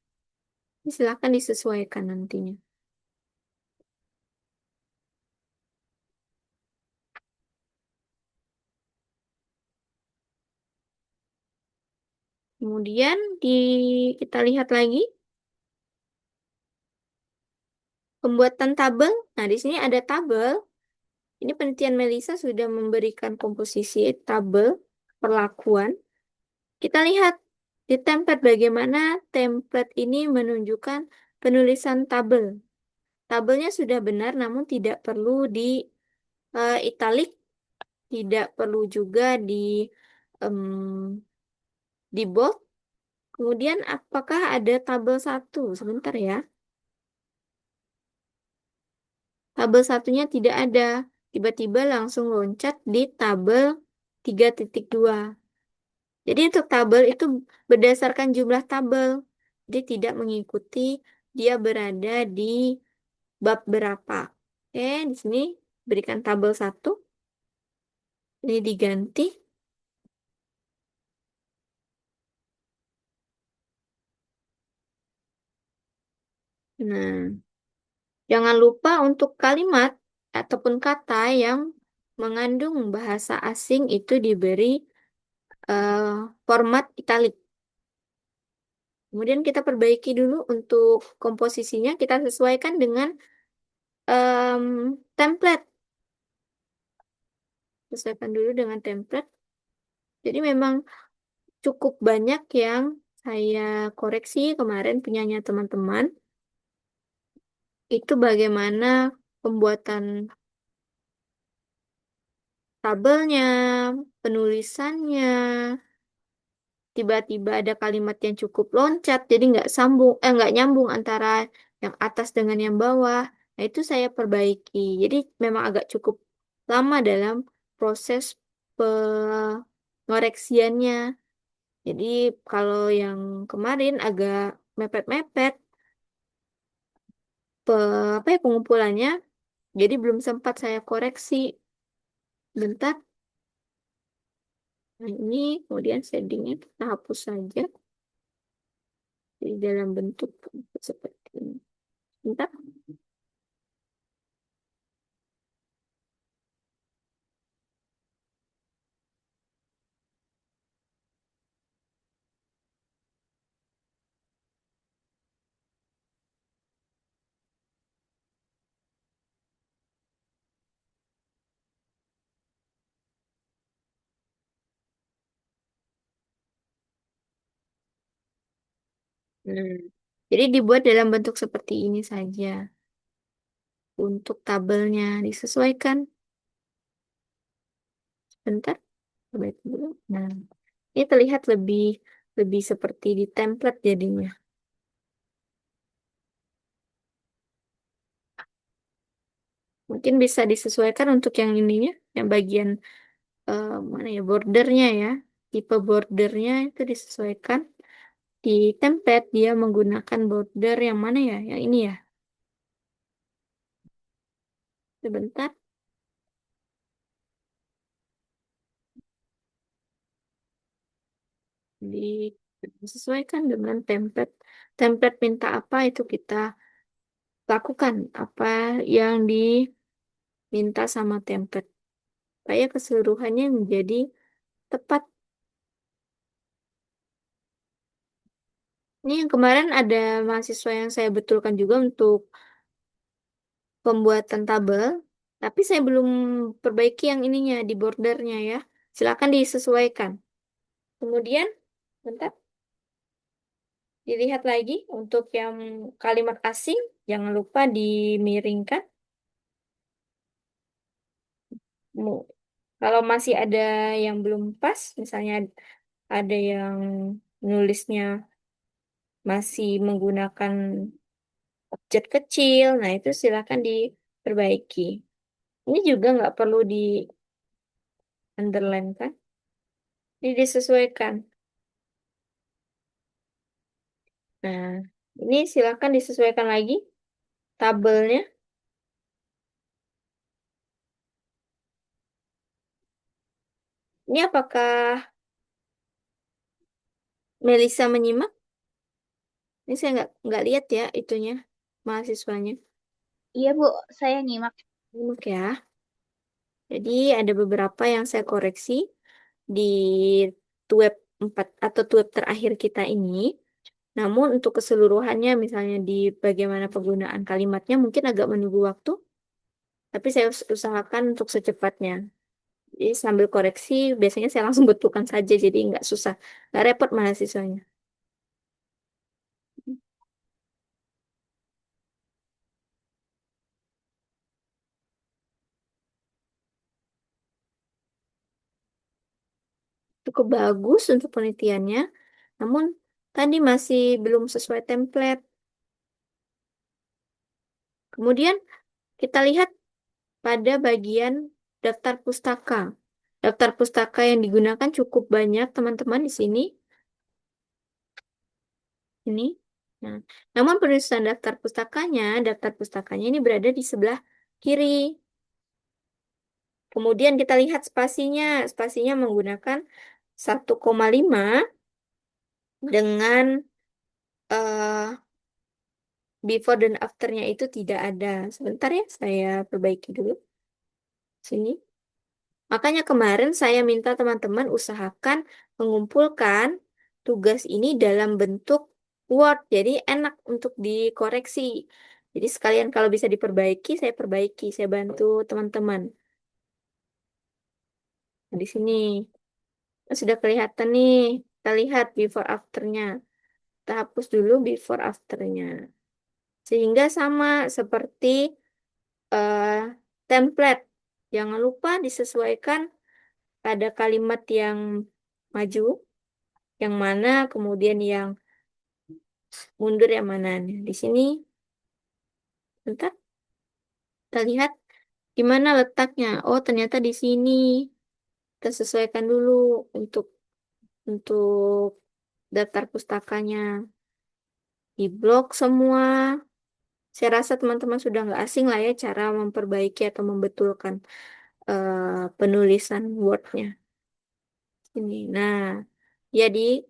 Ini silakan disesuaikan nantinya. Kemudian kita lihat lagi pembuatan tabel. Nah, di sini ada tabel Ini penelitian Melisa sudah memberikan komposisi tabel perlakuan. Kita lihat di template bagaimana template ini menunjukkan penulisan tabel. Tabelnya sudah benar, namun tidak perlu di italik, tidak perlu juga di bold. Kemudian apakah ada tabel 1? Sebentar ya. Tabel satunya tidak ada. Tiba-tiba langsung loncat di tabel 3.2. Jadi untuk tabel itu berdasarkan jumlah tabel. Jadi tidak mengikuti dia berada di bab berapa. Oke, di sini berikan tabel 1. Ini diganti. Nah, jangan lupa untuk kalimat ataupun kata yang mengandung bahasa asing itu diberi eh, format italik. Kemudian kita perbaiki dulu untuk komposisinya, kita sesuaikan dengan template. Sesuaikan dulu dengan template. Jadi memang cukup banyak yang saya koreksi kemarin punyanya teman-teman. Itu bagaimana pembuatan tabelnya, penulisannya, tiba-tiba ada kalimat yang cukup loncat, jadi nggak nyambung antara yang atas dengan yang bawah. Nah, itu saya perbaiki. Jadi memang agak cukup lama dalam proses pengoreksiannya. Jadi kalau yang kemarin agak mepet-mepet apa ya pengumpulannya, jadi belum sempat saya koreksi. Bentar. Nah, ini kemudian shadingnya kita hapus saja. Jadi dalam bentuk seperti ini. Bentar. Hmm. Jadi dibuat dalam bentuk seperti ini saja. Untuk tabelnya disesuaikan. Bentar. Coba dulu. Nah, ini terlihat lebih lebih seperti di template jadinya. Mungkin bisa disesuaikan untuk yang ininya, yang bagian mana ya bordernya ya. Tipe bordernya itu disesuaikan. Di template dia menggunakan border yang mana ya? Yang ini ya. Sebentar. Disesuaikan dengan template. Template minta apa itu kita lakukan. Apa yang diminta sama template. Supaya keseluruhannya menjadi tepat. Ini yang kemarin ada mahasiswa yang saya betulkan juga untuk pembuatan tabel. Tapi saya belum perbaiki yang ininya di bordernya ya. Silakan disesuaikan. Kemudian, bentar, dilihat lagi untuk yang kalimat asing, jangan lupa dimiringkan. Mu- Kalau masih ada yang belum pas, misalnya ada yang nulisnya masih menggunakan objek kecil, nah itu silakan diperbaiki. Ini juga nggak perlu di underline kan? Ini disesuaikan. Nah, ini silakan disesuaikan lagi tabelnya. Ini apakah Melisa menyimak? Ini saya nggak lihat ya itunya mahasiswanya. Iya, Bu. Saya nyimak. Nyimak ya. Jadi ada beberapa yang saya koreksi di web 4 atau web terakhir kita ini. Namun untuk keseluruhannya misalnya di bagaimana penggunaan kalimatnya mungkin agak menunggu waktu. Tapi saya usahakan untuk secepatnya. Jadi sambil koreksi, biasanya saya langsung betulkan saja, jadi nggak susah, nggak repot mahasiswanya. Cukup bagus untuk penelitiannya, namun tadi masih belum sesuai template. Kemudian kita lihat pada bagian daftar pustaka. Daftar pustaka yang digunakan cukup banyak, teman-teman, di sini. Ini. Nah, namun penulisan daftar pustakanya ini berada di sebelah kiri. Kemudian kita lihat spasinya. Spasinya menggunakan 1,5 dengan eh, before dan afternya itu tidak ada. Sebentar ya, saya perbaiki dulu. Sini. Makanya kemarin saya minta teman-teman usahakan mengumpulkan tugas ini dalam bentuk Word. Jadi enak untuk dikoreksi. Jadi sekalian kalau bisa diperbaiki, saya perbaiki. Saya bantu teman-teman. Nah, di sini. Sudah kelihatan nih. Kita lihat before afternya. Kita hapus dulu before afternya. Sehingga sama seperti eh, template. Jangan lupa disesuaikan pada kalimat yang maju, yang mana, kemudian yang mundur yang mana. Nih, di sini, bentar, kita lihat di mana letaknya. Oh, ternyata di sini. Kita sesuaikan dulu untuk untuk daftar pustakanya. Di blok semua. Saya rasa teman-teman sudah nggak asing lah ya cara memperbaiki atau membetulkan penulisan Word-nya. Ini. Nah, ya di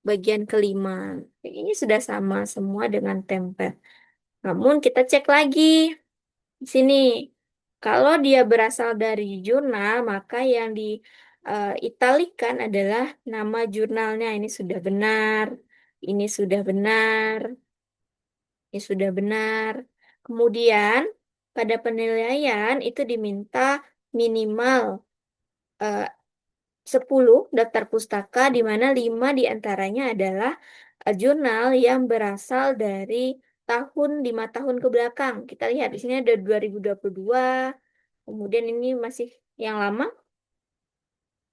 bagian kelima. Ini sudah sama semua dengan template. Namun kita cek lagi di sini. Kalau dia berasal dari jurnal, maka yang italikan adalah nama jurnalnya. Ini sudah benar. Ini sudah benar. Ini sudah benar. Kemudian pada penilaian itu diminta minimal eh, 10 daftar pustaka di mana 5 diantaranya adalah jurnal yang berasal dari 5 tahun ke belakang. Kita lihat di sini ada 2022, kemudian ini masih yang lama,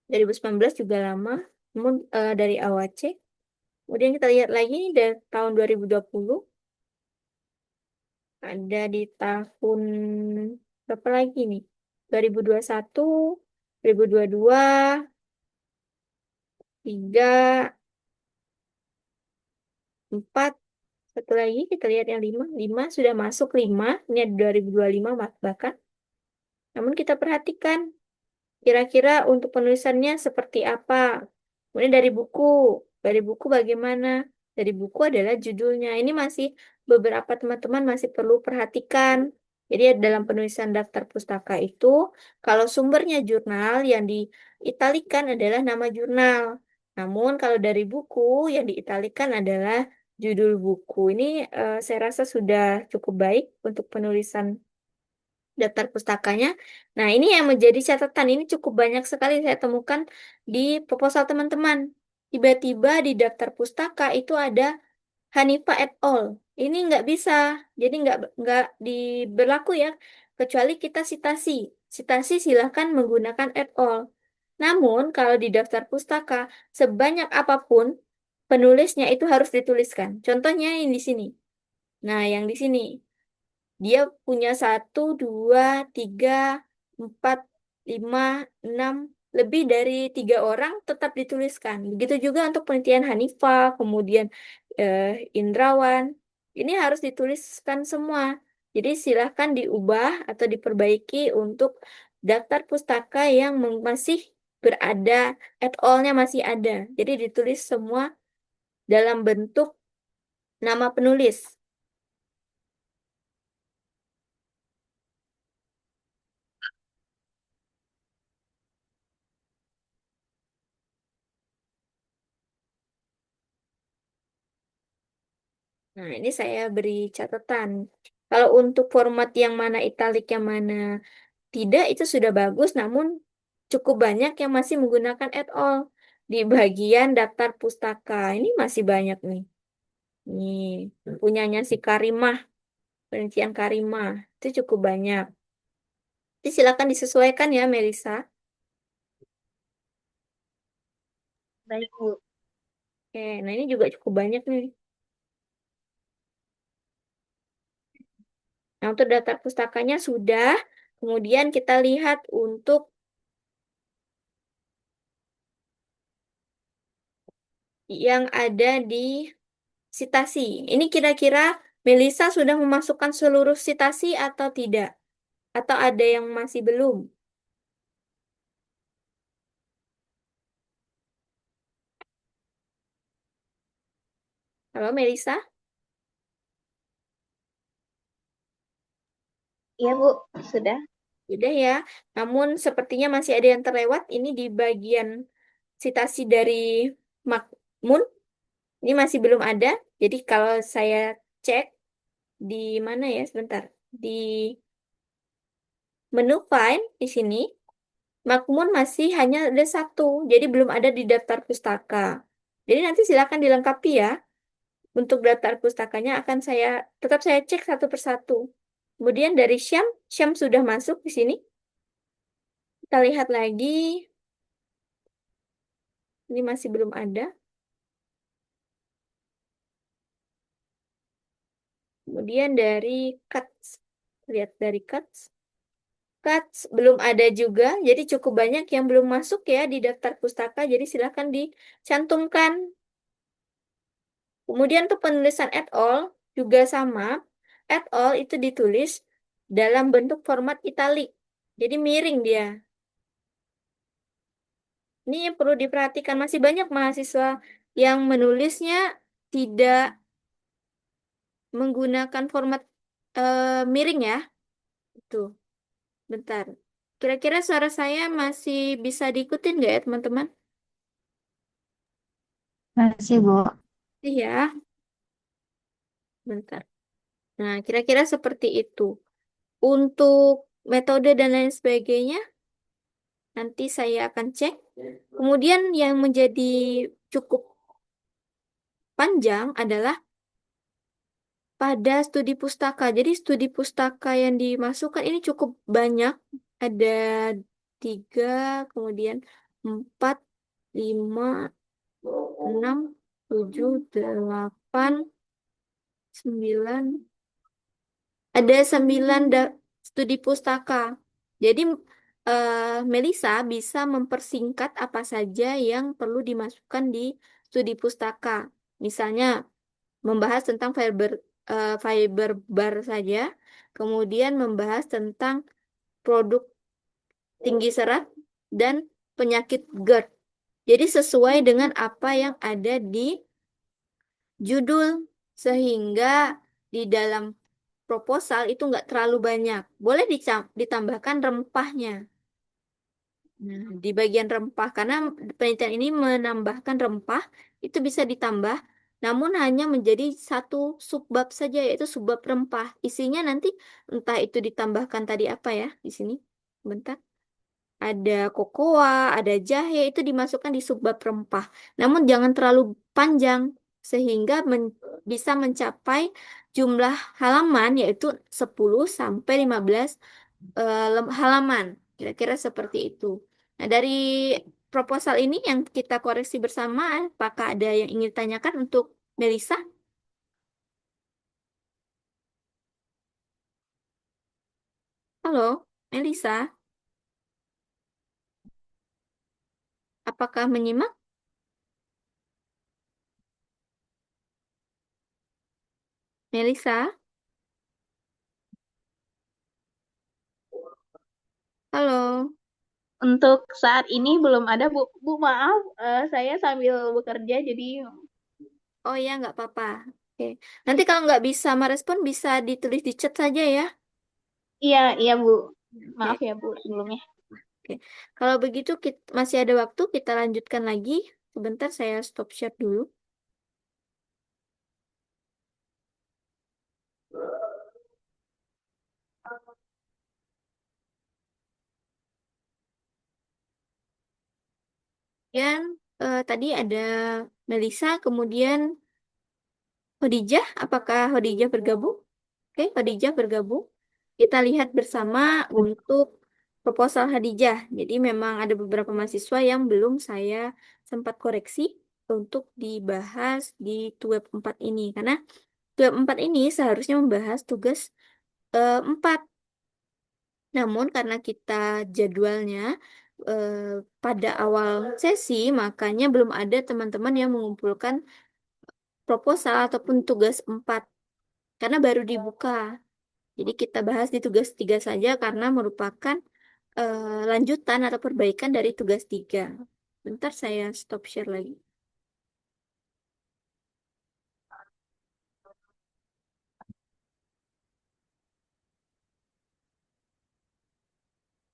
2019 juga lama, namun dari AWC. Kemudian kita lihat lagi ini dari tahun 2020, ada di tahun berapa lagi nih? 2021, 2022, 3, 4. Satu lagi kita lihat yang 5. 5 sudah masuk 5. Ini ada 2025 bahkan. Namun kita perhatikan kira-kira untuk penulisannya seperti apa. Kemudian dari buku. Dari buku bagaimana? Dari buku adalah judulnya. Ini masih beberapa teman-teman masih perlu perhatikan. Jadi dalam penulisan daftar pustaka itu, kalau sumbernya jurnal yang diitalikan adalah nama jurnal. Namun kalau dari buku yang diitalikan adalah judul buku. Ini saya rasa sudah cukup baik untuk penulisan daftar pustakanya. Nah, ini yang menjadi catatan. Ini cukup banyak sekali saya temukan di proposal teman-teman. Tiba-tiba di daftar pustaka itu ada Hanifa et al. Ini nggak bisa, jadi nggak berlaku ya, kecuali kita citasi. Citasi silahkan menggunakan et al. Namun kalau di daftar pustaka, sebanyak apapun penulisnya itu harus dituliskan. Contohnya yang di sini. Nah, yang di sini. Dia punya 1, 2, 3, 4, 5, 6, lebih dari 3 orang tetap dituliskan. Begitu juga untuk penelitian Hanifah, kemudian Indrawan. Ini harus dituliskan semua. Jadi silahkan diubah atau diperbaiki untuk daftar pustaka yang masih berada, et al.-nya masih ada. Jadi ditulis semua dalam bentuk nama penulis. Nah, ini saya beri catatan. Kalau untuk format yang mana italik, yang mana tidak, itu sudah bagus, namun cukup banyak yang masih menggunakan add all. Di bagian daftar pustaka, ini masih banyak nih. Nih, punyanya si Karimah, perincian Karimah, itu cukup banyak. Jadi silakan disesuaikan ya, Melisa. Baik, Bu. Oke, nah ini juga cukup banyak nih. Nah, untuk daftar pustakanya sudah. Kemudian kita lihat untuk yang ada di sitasi. Ini kira-kira Melisa sudah memasukkan seluruh sitasi atau tidak? Atau ada yang masih belum? Halo Melisa? Iya, Bu. Sudah. Sudah ya. Namun sepertinya masih ada yang terlewat. Ini di bagian sitasi dari Makmun. Ini masih belum ada. Jadi kalau saya cek di mana ya? Sebentar. Di menu Find di sini, Makmun masih hanya ada satu. Jadi belum ada di daftar pustaka. Jadi nanti silakan dilengkapi ya. Untuk daftar pustakanya akan saya cek satu persatu. Kemudian dari Syam, Syam sudah masuk di sini. Kita lihat lagi. Ini masih belum ada. Kemudian dari Cuts. Lihat dari Cuts. Cuts belum ada juga. Jadi cukup banyak yang belum masuk ya di daftar pustaka. Jadi silakan dicantumkan. Kemudian untuk penulisan add all juga sama. Add all itu ditulis dalam bentuk format italik. Jadi miring dia. Ini yang perlu diperhatikan. Masih banyak mahasiswa yang menulisnya tidak menggunakan format miring ya. Itu. Bentar. Kira-kira suara saya masih bisa diikutin nggak ya teman-teman? Masih, Bu. Iya. Bentar. Nah, kira-kira seperti itu. Untuk metode dan lain sebagainya, nanti saya akan cek. Kemudian yang menjadi cukup panjang adalah pada studi pustaka. Jadi studi pustaka yang dimasukkan ini cukup banyak. Ada 3, kemudian 4, 5, 6, 7, 8, 9. Ada 9 studi pustaka. Jadi Melisa bisa mempersingkat apa saja yang perlu dimasukkan di studi pustaka. Misalnya membahas tentang fiber bar saja, kemudian membahas tentang produk tinggi serat dan penyakit GERD. Jadi sesuai dengan apa yang ada di judul, sehingga di dalam proposal itu nggak terlalu banyak. Boleh ditambahkan rempahnya. Nah, di bagian rempah, karena penelitian ini menambahkan rempah, itu bisa ditambah, namun hanya menjadi satu subbab saja, yaitu subbab rempah. Isinya nanti entah itu ditambahkan tadi apa ya di sini. Bentar. Ada kokoa, ada jahe, itu dimasukkan di subbab rempah. Namun jangan terlalu panjang, sehingga bisa mencapai jumlah halaman, yaitu 10 sampai 15 halaman. Kira-kira seperti itu. Nah, dari proposal ini yang kita koreksi bersama, apakah ada yang ingin ditanyakan untuk Melisa? Halo, Melisa, apakah menyimak? Melisa, halo. Untuk saat ini belum ada, Bu. Bu, maaf, saya sambil bekerja, jadi Oh ya, nggak apa-apa. Oke. Nanti kalau nggak bisa merespon, bisa ditulis di chat saja ya. iya, iya, Bu. Maaf Oke. ya, Bu, sebelumnya. Oke. Kalau begitu masih ada waktu, kita lanjutkan lagi. Sebentar saya stop share dulu. Kemudian tadi ada Melisa, kemudian Khadijah. Apakah Khadijah bergabung? Oke, Khadijah bergabung. Kita lihat bersama untuk proposal Khadijah. Jadi memang ada beberapa mahasiswa yang belum saya sempat koreksi untuk dibahas di Tuweb 4 ini. Karena Tuweb 4 ini seharusnya membahas tugas 4. Namun karena kita jadwalnya eh, pada awal sesi, makanya belum ada teman-teman yang mengumpulkan proposal ataupun tugas 4. Karena baru dibuka. Jadi kita bahas di tugas 3 saja karena merupakan lanjutan atau perbaikan dari tugas 3. Bentar saya stop share lagi.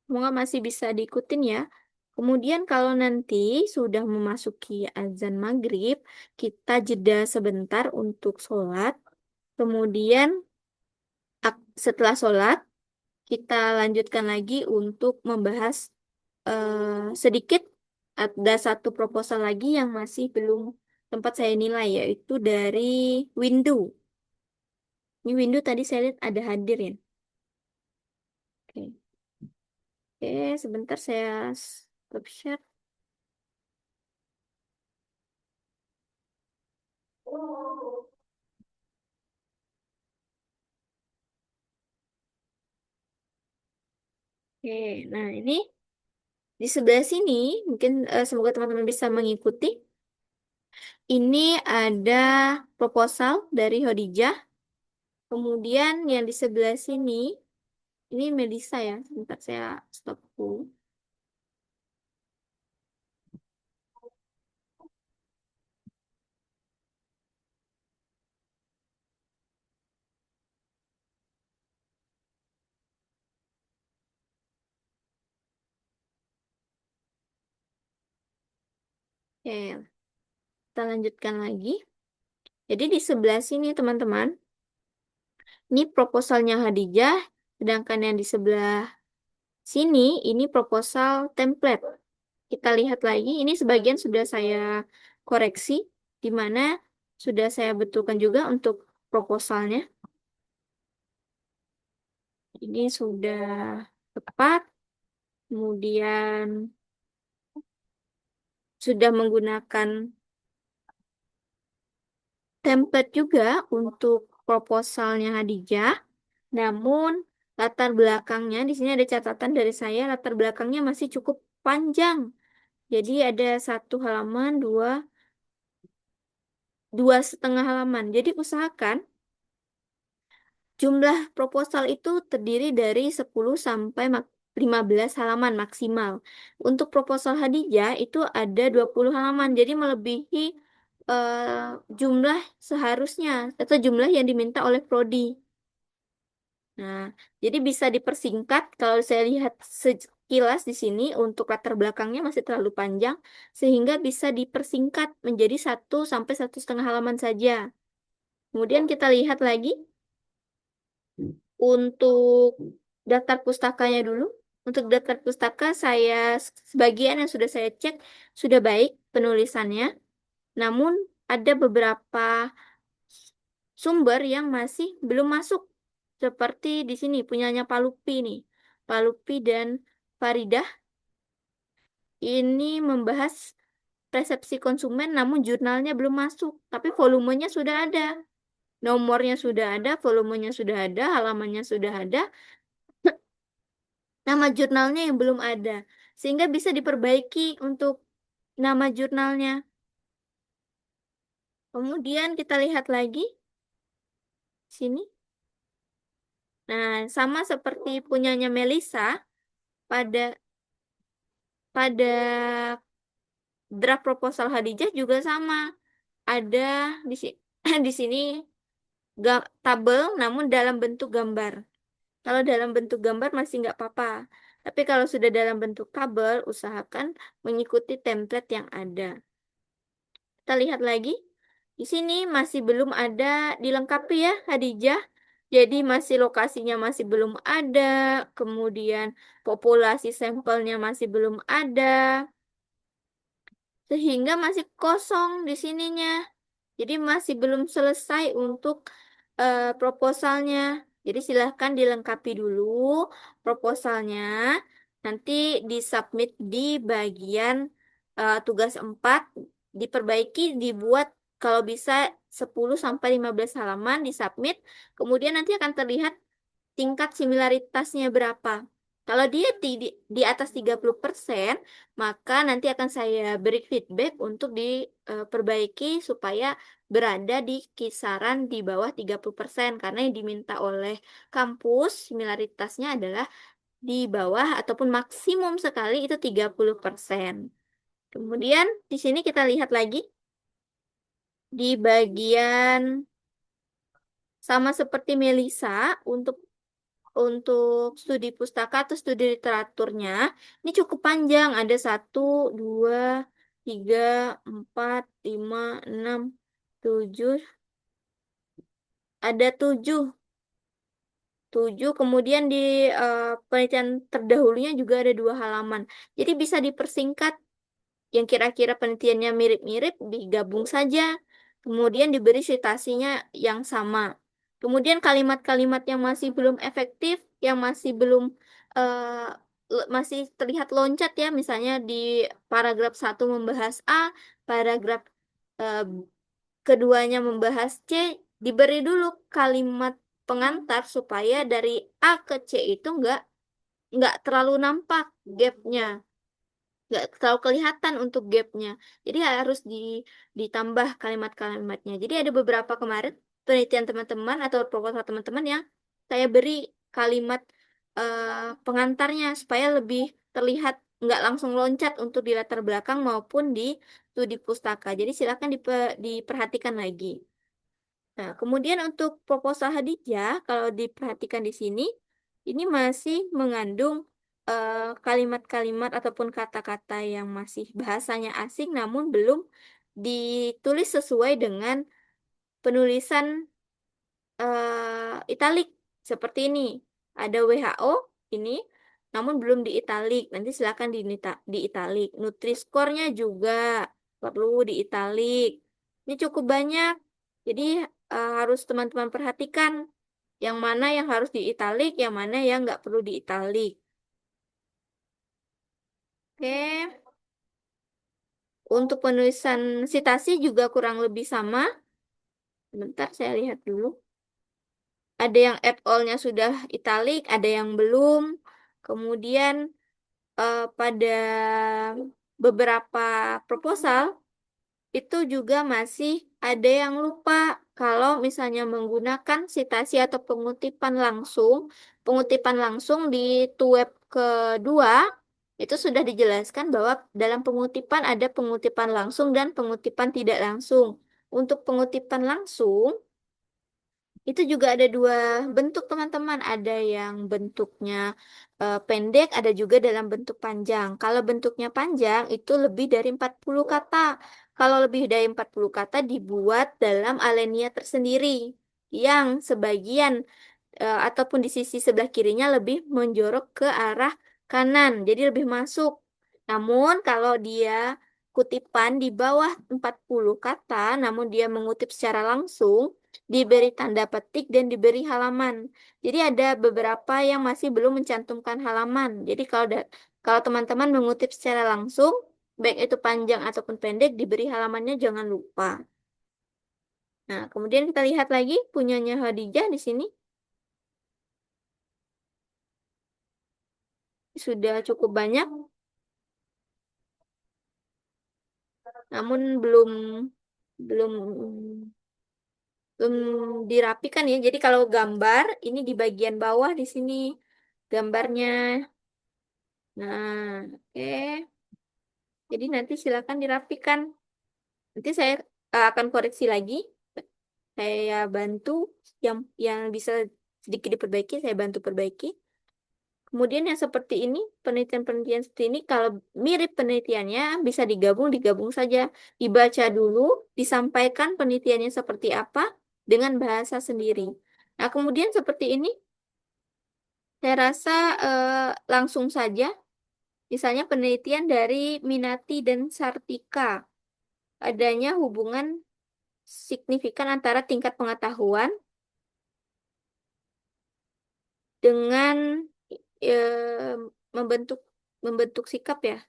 Semoga masih bisa diikutin ya. Kemudian kalau nanti sudah memasuki azan maghrib, kita jeda sebentar untuk sholat. Kemudian setelah sholat, kita lanjutkan lagi untuk membahas sedikit. Ada satu proposal lagi yang masih belum tempat saya nilai, yaitu dari Windu. Ini Windu tadi saya lihat ada hadir ya. Oke, Oke, sebentar saya stop share. Oke, nah ini di sebelah sini mungkin semoga teman-teman bisa mengikuti. Ini ada proposal dari Hodijah. Kemudian yang di sebelah sini ini Melisa ya. Sebentar saya stop dulu. Oke, kita lanjutkan lagi. Jadi di sebelah sini teman-teman, ini proposalnya Hadijah, sedangkan yang di sebelah sini ini proposal template. Kita lihat lagi, ini sebagian sudah saya koreksi, di mana sudah saya betulkan juga untuk proposalnya. Ini sudah tepat, kemudian sudah menggunakan template juga untuk proposalnya Hadijah. Namun latar belakangnya di sini ada catatan dari saya, latar belakangnya masih cukup panjang. Jadi ada 1 halaman, dua setengah halaman. Jadi usahakan jumlah proposal itu terdiri dari 10 sampai 15 halaman maksimal. Untuk proposal Hadijah itu ada 20 halaman. Jadi melebihi jumlah seharusnya atau jumlah yang diminta oleh prodi. Nah, jadi bisa dipersingkat kalau saya lihat sekilas di sini untuk latar belakangnya masih terlalu panjang sehingga bisa dipersingkat menjadi 1 sampai 1,5 halaman saja. Kemudian kita lihat lagi untuk daftar pustakanya dulu. Untuk daftar pustaka saya sebagian yang sudah saya cek sudah baik penulisannya. Namun ada beberapa sumber yang masih belum masuk. Seperti di sini punyanya Palupi nih. Palupi dan Faridah ini membahas persepsi konsumen namun jurnalnya belum masuk. Tapi volumenya sudah ada. Nomornya sudah ada, volumenya sudah ada, halamannya sudah ada, nama jurnalnya yang belum ada. Sehingga bisa diperbaiki untuk nama jurnalnya. Kemudian kita lihat lagi sini. Nah, sama seperti punyanya Melisa, pada pada draft proposal Hadijah juga sama. Ada di sini di sini tabel namun dalam bentuk gambar. Kalau dalam bentuk gambar masih nggak apa-apa. Tapi kalau sudah dalam bentuk tabel, usahakan mengikuti template yang ada. Kita lihat lagi. Di sini masih belum ada dilengkapi ya, Hadijah. Jadi masih lokasinya masih belum ada. Kemudian populasi sampelnya masih belum ada. sehingga masih kosong di sininya. Jadi masih belum selesai untuk proposalnya. Jadi silahkan dilengkapi dulu proposalnya. Nanti disubmit di bagian tugas 4. Diperbaiki, dibuat kalau bisa 10 sampai 15 halaman disubmit. Kemudian nanti akan terlihat tingkat similaritasnya berapa. Kalau dia di atas 30%, maka nanti akan saya beri feedback untuk diperbaiki supaya berada di kisaran di bawah 30%, karena yang diminta oleh kampus similaritasnya adalah di bawah ataupun maksimum sekali itu 30%. Kemudian di sini kita lihat lagi di bagian sama seperti Melisa untuk studi pustaka atau studi literaturnya, ini cukup panjang. Ada 1, 2, 3, 4, 5, 6, 7. Ada 7. Kemudian di penelitian terdahulunya juga ada 2 halaman. Jadi bisa dipersingkat. Yang kira-kira penelitiannya mirip-mirip digabung saja. Kemudian diberi citasinya yang sama. Kemudian kalimat-kalimat yang masih belum efektif, yang masih belum masih terlihat loncat ya, misalnya di paragraf 1 membahas A, paragraf eh, keduanya membahas C, diberi dulu kalimat pengantar supaya dari A ke C itu nggak terlalu nampak gapnya, nggak terlalu kelihatan untuk gapnya. Jadi harus ditambah kalimat-kalimatnya. Jadi ada beberapa kemarin penelitian teman-teman atau proposal teman-teman yang saya beri kalimat pengantarnya supaya lebih terlihat, nggak langsung loncat untuk di latar belakang maupun di studi pustaka. Jadi silakan diperhatikan lagi. Nah, kemudian untuk proposal Hadijah, kalau diperhatikan di sini, ini masih mengandung kalimat-kalimat ataupun kata-kata yang masih bahasanya asing, namun belum ditulis sesuai dengan penulisan italik. Seperti ini, ada WHO ini, namun belum di italik. Nanti silakan di italik. Nutri-score-nya juga perlu di italik. Ini cukup banyak. Jadi harus teman-teman perhatikan yang mana yang harus di italik, yang mana yang nggak perlu di italik. Oke, untuk penulisan sitasi juga kurang lebih sama. Sebentar, saya lihat dulu. Ada yang add all-nya sudah italik, ada yang belum. Kemudian pada beberapa proposal itu juga masih ada yang lupa kalau misalnya menggunakan citasi atau pengutipan langsung di web kedua itu sudah dijelaskan bahwa dalam pengutipan ada pengutipan langsung dan pengutipan tidak langsung. Untuk pengutipan langsung itu juga ada 2 bentuk teman-teman. Ada yang bentuknya pendek, ada juga dalam bentuk panjang. Kalau bentuknya panjang itu lebih dari 40 kata. Kalau lebih dari 40 kata dibuat dalam alinea tersendiri. Yang sebagian ataupun di sisi sebelah kirinya lebih menjorok ke arah kanan. Jadi lebih masuk. Namun kalau dia kutipan di bawah 40 kata, namun dia mengutip secara langsung, diberi tanda petik dan diberi halaman. Jadi ada beberapa yang masih belum mencantumkan halaman. Jadi kalau teman-teman mengutip secara langsung, baik itu panjang ataupun pendek, diberi halamannya jangan lupa. Nah, kemudian kita lihat lagi punyanya Khadijah di sini. Sudah cukup banyak, namun belum belum belum dirapikan ya. Jadi kalau gambar ini di bagian bawah di sini gambarnya. Nah, oke. Jadi nanti silakan dirapikan. Nanti saya akan koreksi lagi. Saya bantu yang bisa sedikit diperbaiki, saya bantu perbaiki. Kemudian yang seperti ini, penelitian-penelitian seperti ini, kalau mirip penelitiannya bisa digabung saja. Dibaca dulu, disampaikan penelitiannya seperti apa dengan bahasa sendiri. Nah, kemudian seperti ini, saya rasa langsung saja Misalnya penelitian dari Minati dan Sartika. Adanya hubungan signifikan antara tingkat pengetahuan dengan eh, membentuk membentuk sikap ya.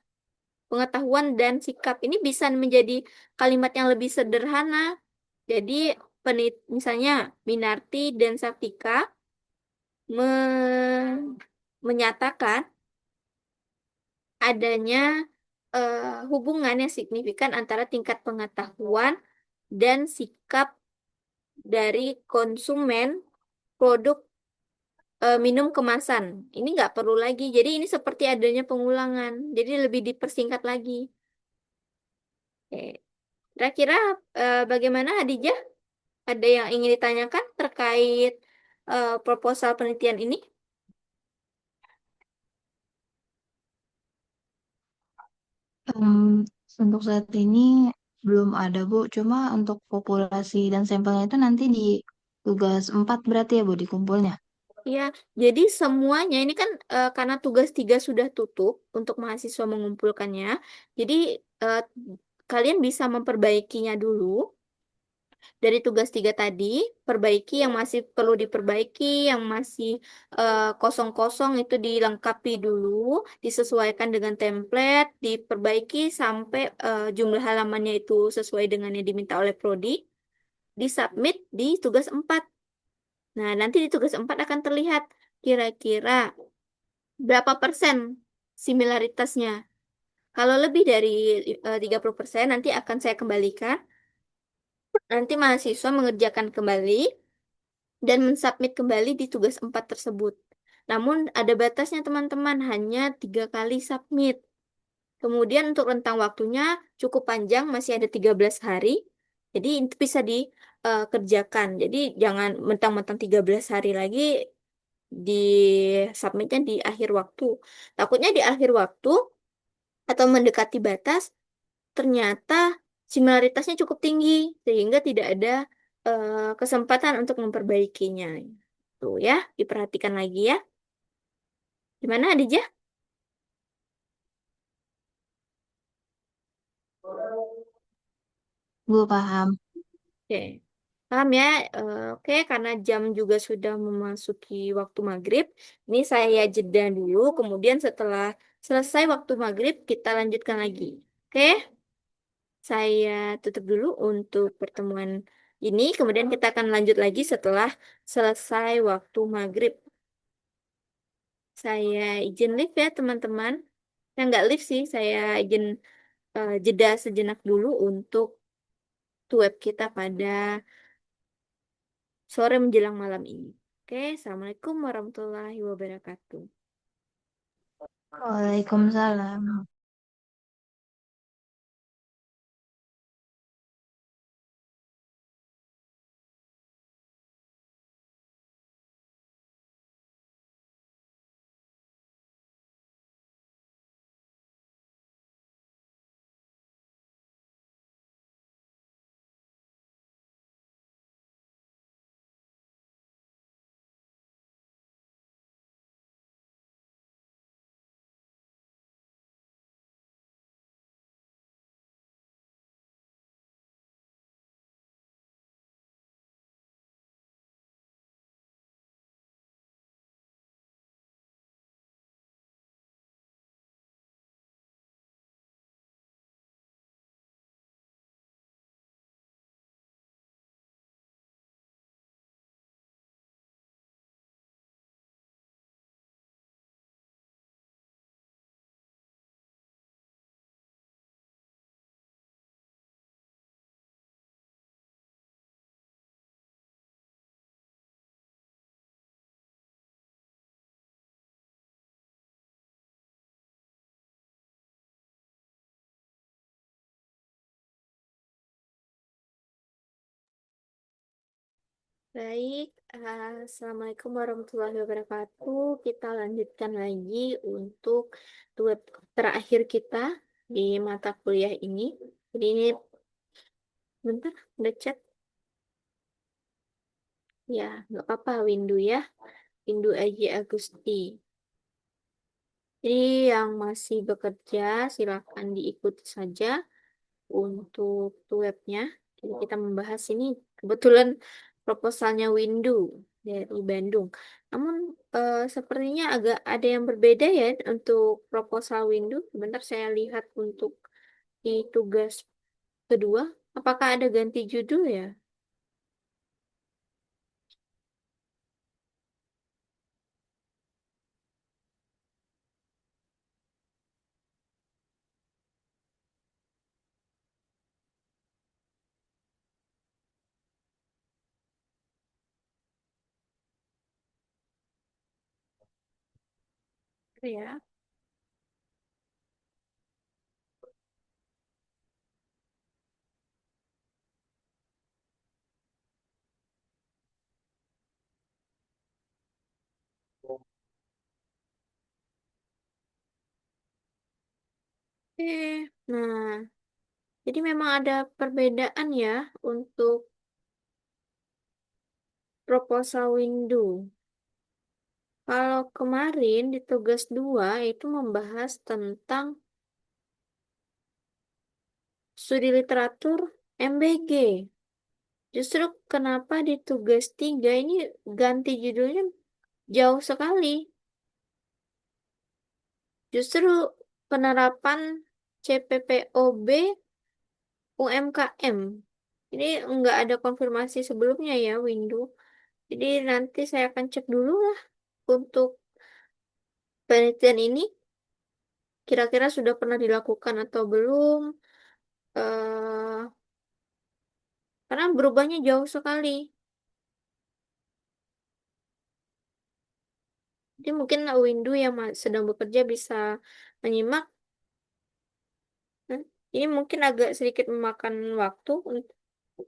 Pengetahuan dan sikap ini bisa menjadi kalimat yang lebih sederhana. Jadi misalnya Minarti dan Sartika menyatakan adanya hubungan yang signifikan antara tingkat pengetahuan dan sikap dari konsumen produk minum kemasan. Ini nggak perlu lagi. Jadi ini seperti adanya pengulangan. Jadi lebih dipersingkat lagi. Oke. Kira-kira bagaimana Hadijah? Ada yang ingin ditanyakan terkait proposal penelitian ini? Em, untuk saat ini belum ada, Bu. Cuma untuk populasi dan sampelnya itu nanti di tugas 4 berarti ya, Bu, dikumpulnya. Ya, jadi semuanya ini kan karena tugas 3 sudah tutup untuk mahasiswa mengumpulkannya. Jadi eh, kalian bisa memperbaikinya dulu. Dari tugas 3 tadi, perbaiki yang masih perlu diperbaiki, yang masih kosong-kosong itu dilengkapi dulu, disesuaikan dengan template, diperbaiki sampai jumlah halamannya itu sesuai dengan yang diminta oleh prodi, disubmit di tugas 4. Nah, nanti di tugas 4 akan terlihat kira-kira berapa persen similaritasnya. Kalau lebih dari 30%, nanti akan saya kembalikan. Nanti mahasiswa mengerjakan kembali dan mensubmit kembali di tugas 4 tersebut. Namun ada batasnya teman-teman, hanya 3 kali submit. Kemudian untuk rentang waktunya cukup panjang, masih ada 13 hari. Jadi itu bisa dikerjakan. Jadi jangan mentang-mentang 13 hari lagi di submitnya di akhir waktu. Takutnya di akhir waktu atau mendekati batas, ternyata similaritasnya cukup tinggi sehingga tidak ada kesempatan untuk memperbaikinya. Tuh ya, diperhatikan lagi ya. Gimana Adijah? Bu, paham. Oke. Paham ya? Oke, karena jam juga sudah memasuki waktu maghrib. Ini saya jeda dulu, kemudian setelah selesai waktu maghrib, kita lanjutkan lagi. Oke, saya tutup dulu untuk pertemuan ini, kemudian kita akan lanjut lagi setelah selesai waktu maghrib. Saya izin live ya teman-teman. Saya nggak live sih, saya izin jeda sejenak dulu untuk web kita pada sore menjelang malam ini. Oke, Assalamualaikum warahmatullahi wabarakatuh. Waalaikumsalam. Baik, Assalamualaikum warahmatullahi wabarakatuh. Kita lanjutkan lagi untuk web terakhir kita di mata kuliah ini. Jadi ini bentar, ada chat. Ya, nggak apa-apa, Windu ya. Windu Aji Agusti. Jadi yang masih bekerja silakan diikuti saja untuk webnya. Jadi kita membahas ini kebetulan proposalnya Windu dari Bandung. Namun sepertinya agak ada yang berbeda ya untuk proposal Windu. Sebentar saya lihat untuk di tugas kedua. Apakah ada ganti judul ya? Ya. Oke. Nah, jadi memang ada perbedaan ya untuk proposal Windu. Kalau kemarin di tugas 2 itu membahas tentang studi literatur MBG. Justru kenapa di tugas 3 ini ganti judulnya jauh sekali. Justru penerapan CPPOB UMKM. Ini enggak ada konfirmasi sebelumnya ya, Windu. Jadi nanti saya akan cek dulu lah untuk penelitian ini. Kira-kira sudah pernah dilakukan atau belum. eh karena berubahnya jauh sekali. Jadi mungkin Windu yang sedang bekerja bisa menyimak. Nah, ini mungkin agak sedikit memakan waktu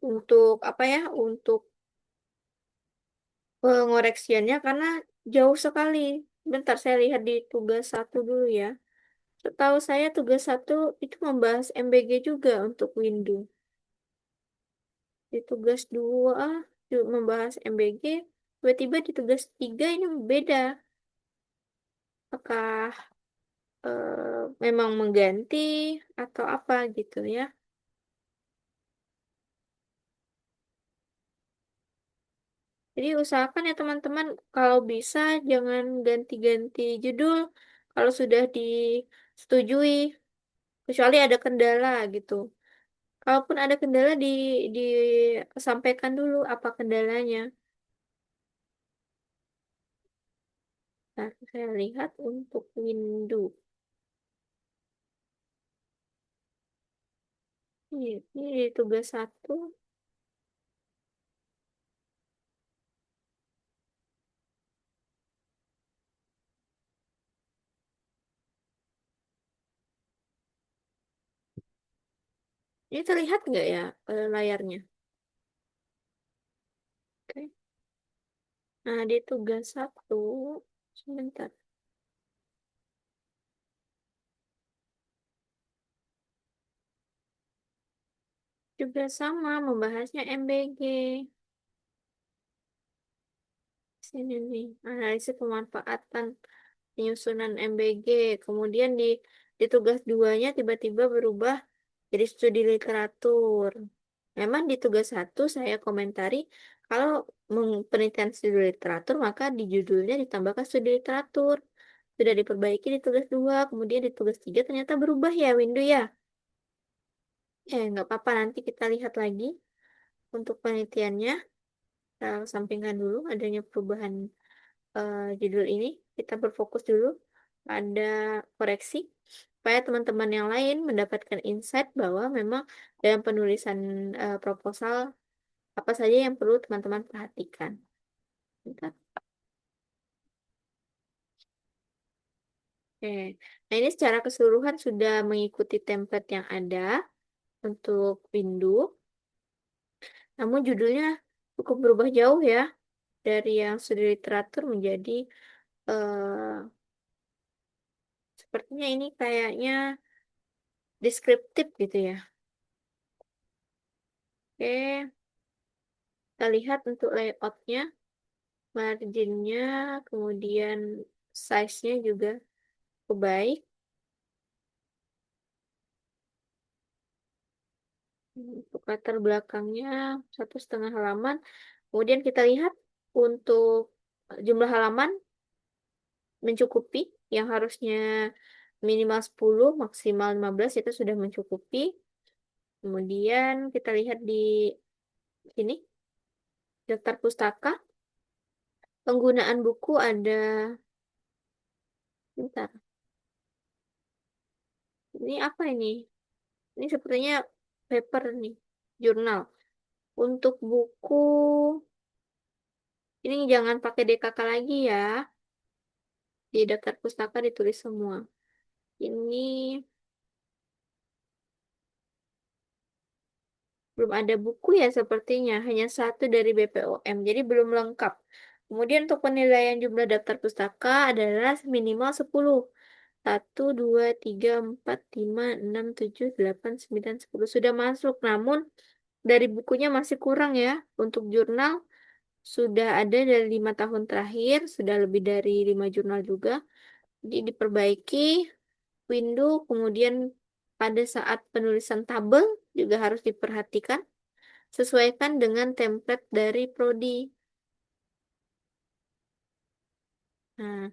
untuk apa ya? Untuk pengoreksiannya karena jauh sekali. Bentar saya lihat di tugas 1 dulu ya. Setahu saya tugas 1 itu membahas MBG juga untuk Windu. Di tugas 2 juga membahas MBG. Tiba-tiba di tugas 3 ini beda. Apakah memang mengganti atau apa gitu ya? Jadi usahakan ya teman-teman kalau bisa jangan ganti-ganti judul kalau sudah disetujui kecuali ada kendala gitu. Kalaupun ada kendala disampaikan dulu apa kendalanya. Nah, saya lihat untuk Windu. Ini di tugas 1. Ini terlihat nggak ya layarnya? Oke. Nah, di tugas 1, sebentar. Juga sama membahasnya MBG. Sini nih, analisis pemanfaatan penyusunan MBG. Kemudian di tugas 2-nya tiba-tiba berubah jadi studi literatur. Memang di tugas 1 saya komentari kalau penelitian studi literatur maka di judulnya ditambahkan studi literatur. Sudah diperbaiki di tugas 2, kemudian di tugas 3 ternyata berubah ya Windu ya. Nggak apa-apa nanti kita lihat lagi untuk penelitiannya. Kita sampingkan dulu adanya perubahan judul ini. Kita berfokus dulu pada koreksi supaya teman-teman yang lain mendapatkan insight bahwa memang dalam penulisan proposal apa saja yang perlu teman-teman perhatikan. Bentar. Oke. Nah, ini secara keseluruhan sudah mengikuti template yang ada untuk Windu. Namun judulnya cukup berubah jauh ya dari yang studi literatur menjadi eh, sepertinya ini kayaknya deskriptif gitu ya. Oke, kita lihat untuk layoutnya, marginnya, kemudian size-nya juga cukup baik. Untuk latar belakangnya 1,5 halaman. Kemudian kita lihat untuk jumlah halaman mencukupi, yang harusnya minimal 10, maksimal 15 itu sudah mencukupi. Kemudian kita lihat di sini, daftar pustaka. Penggunaan buku ada, bentar, ini apa ini? Ini sepertinya paper nih, jurnal. Untuk buku, ini jangan pakai DKK lagi ya. Di daftar pustaka ditulis semua. Ini belum ada buku ya sepertinya, hanya satu dari BPOM, jadi belum lengkap. Kemudian untuk penilaian jumlah daftar pustaka adalah minimal 10. 1, 2, 3, 4, 5, 6, 7, 8, 9, 10. Sudah masuk, namun dari bukunya masih kurang ya. Untuk jurnal sudah ada dari 5 tahun terakhir, sudah lebih dari 5 jurnal juga. Jadi diperbaiki, window, kemudian pada saat penulisan tabel juga harus diperhatikan. Sesuaikan dengan template dari Prodi. Nah,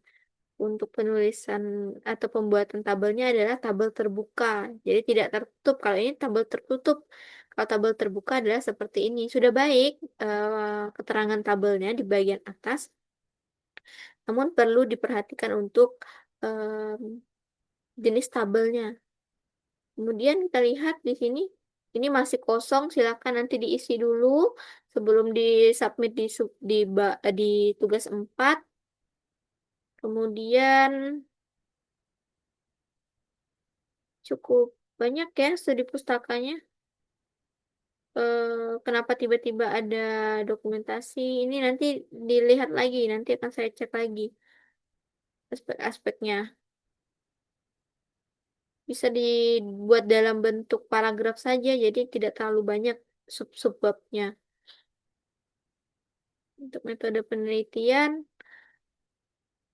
untuk penulisan atau pembuatan tabelnya adalah tabel terbuka. Jadi tidak tertutup. Kalau ini tabel tertutup. Kalau tabel terbuka adalah seperti ini. Sudah baik keterangan tabelnya di bagian atas. Namun perlu diperhatikan untuk jenis tabelnya. Kemudian kita lihat di sini. Ini masih kosong. Silakan nanti diisi dulu sebelum disubmit di tugas 4. Kemudian cukup banyak ya studi pustakanya. Kenapa tiba-tiba ada dokumentasi? Ini nanti dilihat lagi, nanti akan saya cek lagi aspek-aspeknya. Bisa dibuat dalam bentuk paragraf saja, jadi tidak terlalu banyak sub-subbabnya. Untuk metode penelitian,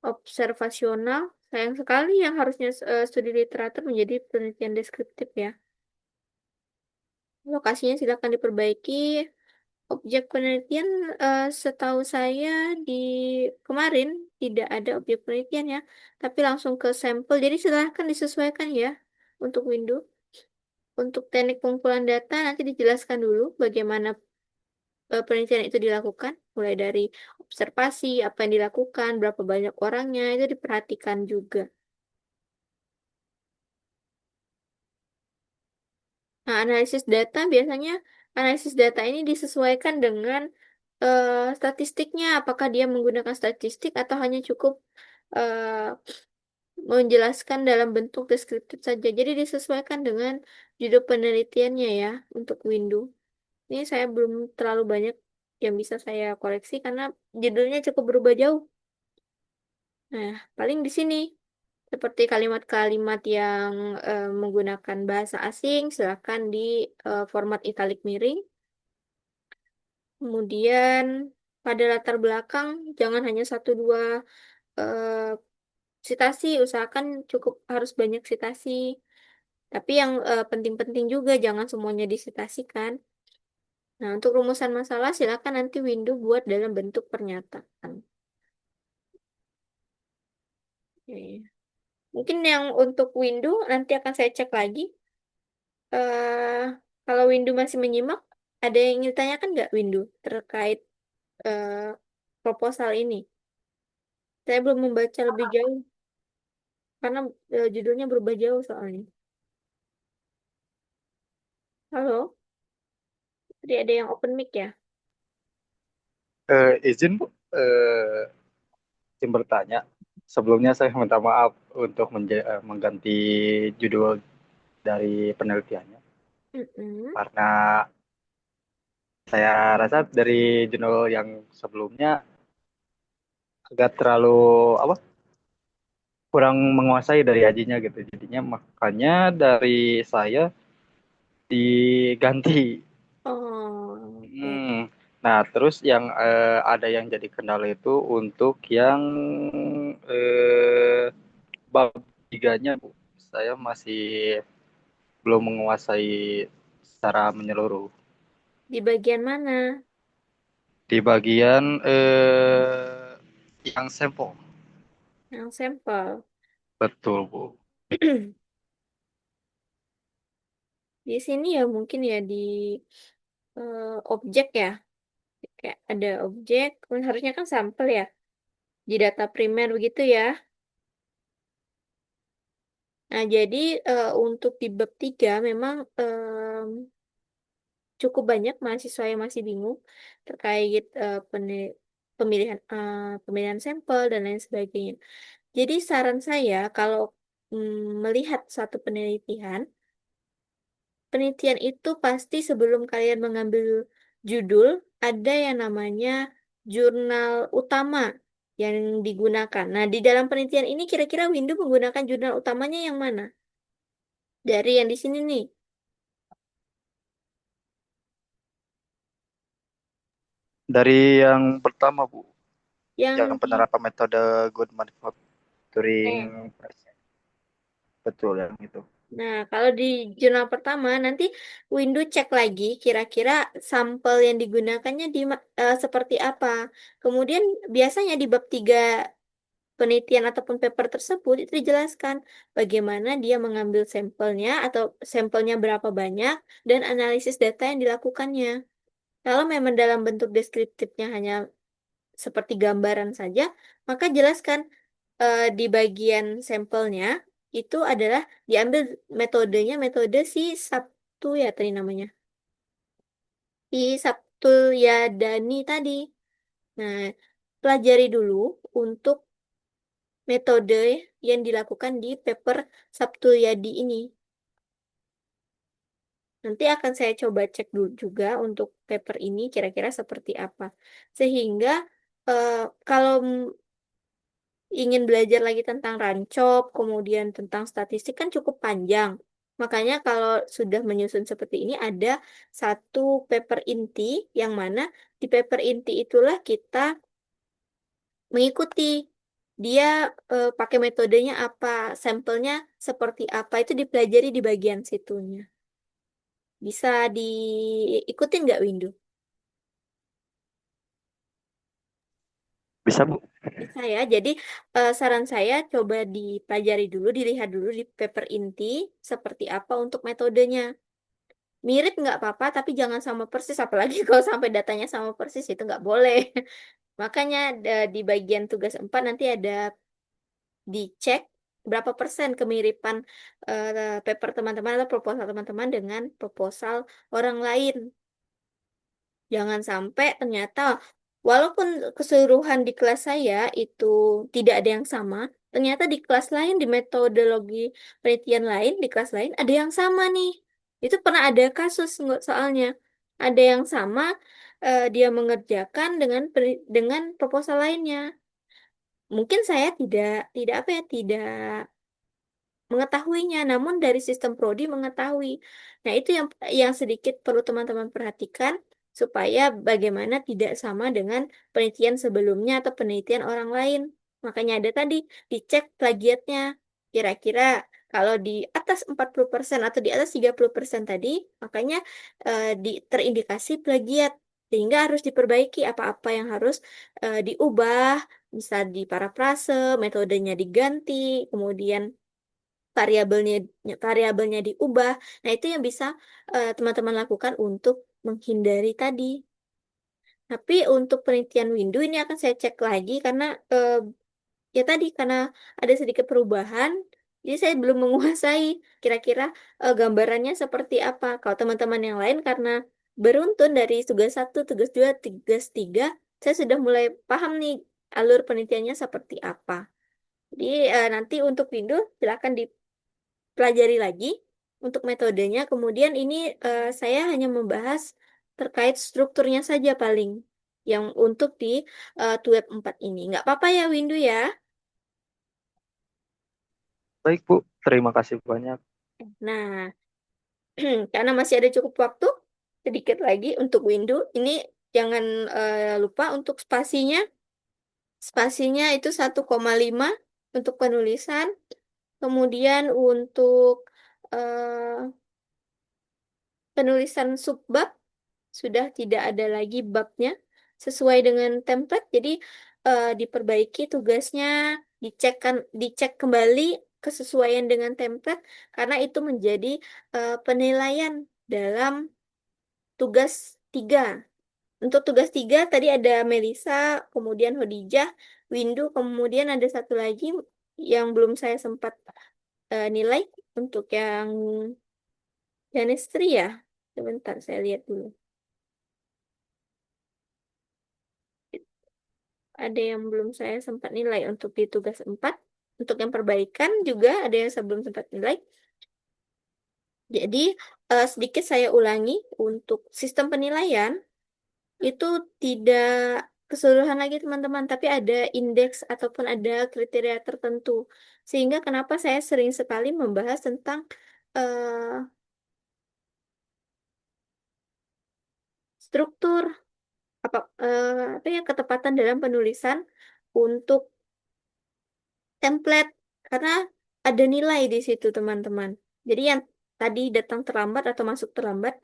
observasional, sayang sekali yang harusnya studi literatur menjadi penelitian deskriptif ya. Lokasinya silakan diperbaiki. Objek penelitian setahu saya di kemarin tidak ada objek penelitian ya, tapi langsung ke sampel. Jadi silahkan disesuaikan ya untuk window. Untuk teknik pengumpulan data nanti dijelaskan dulu bagaimana penelitian itu dilakukan, mulai dari observasi, apa yang dilakukan, berapa banyak orangnya, itu diperhatikan juga. Nah, analisis data biasanya analisis data ini disesuaikan dengan statistiknya, apakah dia menggunakan statistik atau hanya cukup eh, menjelaskan dalam bentuk deskriptif saja. Jadi disesuaikan dengan judul penelitiannya ya untuk window. Ini saya belum terlalu banyak yang bisa saya koreksi karena judulnya cukup berubah jauh. Nah, paling di sini. Seperti kalimat-kalimat yang menggunakan bahasa asing, silakan di format italik miring. Kemudian pada latar belakang, jangan hanya satu dua eh, sitasi, usahakan cukup harus banyak sitasi. Tapi yang penting-penting juga, jangan semuanya disitasikan. Nah, untuk rumusan masalah, silakan nanti window buat dalam bentuk pernyataan. Oke. Mungkin yang untuk window nanti akan saya cek lagi. eh Kalau Windu masih menyimak, ada yang ingin ditanyakan nggak Windu terkait eh, proposal ini? Saya belum membaca lebih jauh karena judulnya berubah jauh soalnya. Halo, tadi ada yang open mic ya? Izin Bu, izin bertanya. Sebelumnya saya minta maaf untuk mengganti judul dari penelitiannya. Mm-mm. Karena saya rasa dari judul yang sebelumnya agak terlalu apa kurang menguasai dari ajinya gitu. Jadinya makanya dari saya diganti. Oh, oke. Hmm. Nah, terus yang ada yang jadi kendala itu untuk yang bab tiganya, Bu. Saya masih belum menguasai secara menyeluruh. Di bagian mana? Di bagian yang sampel. Yang sampel. Betul, Bu. Di sini ya mungkin ya di objek ya. Kayak ada objek, harusnya kan sampel ya. Di data primer begitu ya. Nah, jadi untuk di bab 3 memang cukup banyak mahasiswa yang masih bingung terkait pemilihan sampel dan lain sebagainya. Jadi saran saya kalau melihat satu penelitian itu pasti sebelum kalian mengambil judul ada yang namanya jurnal utama yang digunakan. Nah, di dalam penelitian ini kira-kira Windu menggunakan jurnal utamanya yang mana? Dari yang di sini nih. Dari yang pertama, Bu, Yang yang di penerapan metode good manufacturing eh, process. Betul yang itu. Nah, kalau di jurnal pertama nanti Windu cek lagi kira-kira sampel yang digunakannya seperti apa. Kemudian biasanya di bab 3 penelitian ataupun paper tersebut itu dijelaskan bagaimana dia mengambil sampelnya atau sampelnya berapa banyak dan analisis data yang dilakukannya. Kalau memang dalam bentuk deskriptifnya hanya seperti gambaran saja, maka jelaskan di bagian sampelnya itu adalah diambil metodenya metode si Sabtu ya tadi namanya. Si Sabtu Yadani tadi. Nah, pelajari dulu untuk metode yang dilakukan di paper Sabtu Yadi ini. Nanti akan saya coba cek dulu juga untuk paper ini kira-kira seperti apa. Sehingga eh, kalau ingin belajar lagi tentang rancop, kemudian tentang statistik kan cukup panjang. Makanya kalau sudah menyusun seperti ini ada satu paper inti yang mana di paper inti itulah kita mengikuti dia pakai metodenya apa, sampelnya seperti apa itu dipelajari di bagian situnya. Bisa diikutin nggak Windu? Bisa, Bu? Bisa ya. Jadi saran saya coba dipelajari dulu, dilihat dulu di paper inti seperti apa untuk metodenya. Mirip nggak apa-apa, tapi jangan sama persis. Apalagi kalau sampai datanya sama persis itu nggak boleh. Makanya di bagian tugas 4 nanti ada dicek berapa persen kemiripan paper teman-teman atau proposal teman-teman dengan proposal orang lain. Jangan sampai ternyata walaupun keseluruhan di kelas saya itu tidak ada yang sama, ternyata di kelas lain, di metodologi penelitian lain, di kelas lain ada yang sama nih. Itu pernah ada kasus soalnya. Ada yang sama dia mengerjakan dengan proposal lainnya. Mungkin saya tidak apa ya, tidak mengetahuinya, namun dari sistem prodi mengetahui. Nah, itu yang sedikit perlu teman-teman perhatikan supaya bagaimana tidak sama dengan penelitian sebelumnya atau penelitian orang lain. Makanya ada tadi dicek plagiatnya. Kira-kira kalau di atas 40% atau di atas 30% tadi, makanya terindikasi plagiat. Sehingga harus diperbaiki apa-apa yang harus diubah, bisa diparafrase, metodenya diganti, kemudian variabelnya variabelnya diubah. Nah, itu yang bisa teman-teman lakukan untuk menghindari tadi. Tapi untuk penelitian window ini akan saya cek lagi karena ya tadi karena ada sedikit perubahan, jadi saya belum menguasai kira-kira gambarannya seperti apa. Kalau teman-teman yang lain karena beruntun dari tugas 1, tugas 2, tugas 3, saya sudah mulai paham nih alur penelitiannya seperti apa. Jadi nanti untuk window silakan pelajari lagi untuk metodenya. Kemudian ini saya hanya membahas terkait strukturnya saja paling yang untuk di web 4 ini. Nggak apa-apa ya Windu ya. Baik, Bu. Terima kasih banyak. Nah, karena masih ada cukup waktu, sedikit lagi untuk Windu. Ini jangan lupa untuk spasinya. Spasinya itu 1,5 untuk penulisan. Kemudian untuk eh, penulisan subbab sudah tidak ada lagi babnya sesuai dengan template. Jadi diperbaiki tugasnya, dicek kembali kesesuaian dengan template karena itu menjadi penilaian dalam tugas 3. Untuk tugas 3 tadi ada Melisa, kemudian Hodijah, Windu, kemudian ada satu lagi yang belum saya sempat nilai untuk yang Danestri ya. Sebentar saya lihat dulu. Ada yang belum saya sempat nilai untuk di tugas 4. Untuk yang perbaikan juga ada yang saya belum sempat nilai. Jadi sedikit saya ulangi untuk sistem penilaian itu tidak keseluruhan lagi teman-teman, tapi ada indeks ataupun ada kriteria tertentu. Sehingga kenapa saya sering sekali membahas tentang eh, struktur apa ya ketepatan dalam penulisan untuk template karena ada nilai di situ teman-teman. Jadi yang tadi datang terlambat atau masuk terlambat,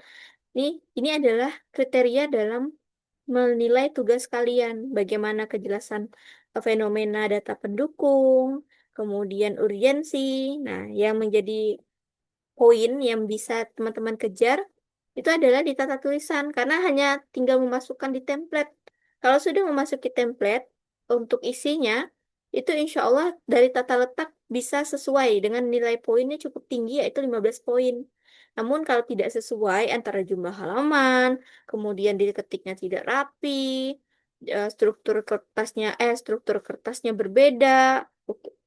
ini adalah kriteria dalam menilai tugas kalian. Bagaimana kejelasan fenomena data pendukung, kemudian urgensi. Nah, yang menjadi poin yang bisa teman-teman kejar itu adalah di tata tulisan karena hanya tinggal memasukkan di template. Kalau sudah memasuki template untuk isinya, itu insya Allah dari tata letak bisa sesuai dengan nilai poinnya cukup tinggi yaitu 15 poin. Namun kalau tidak sesuai antara jumlah halaman, kemudian diketiknya tidak rapi, struktur kertasnya berbeda,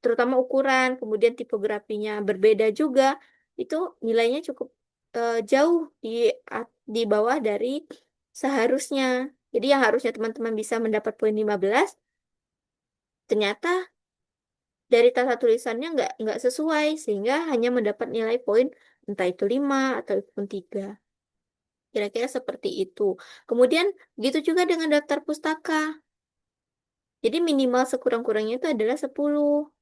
terutama ukuran, kemudian tipografinya berbeda juga, itu nilainya cukup jauh di bawah dari seharusnya. Jadi yang harusnya teman-teman bisa mendapat poin 15, ternyata dari tata tulisannya nggak sesuai sehingga hanya mendapat nilai poin entah itu 5 ataupun 3. Kira-kira seperti itu. Kemudian gitu juga dengan daftar pustaka. Jadi minimal sekurang-kurangnya itu adalah 10.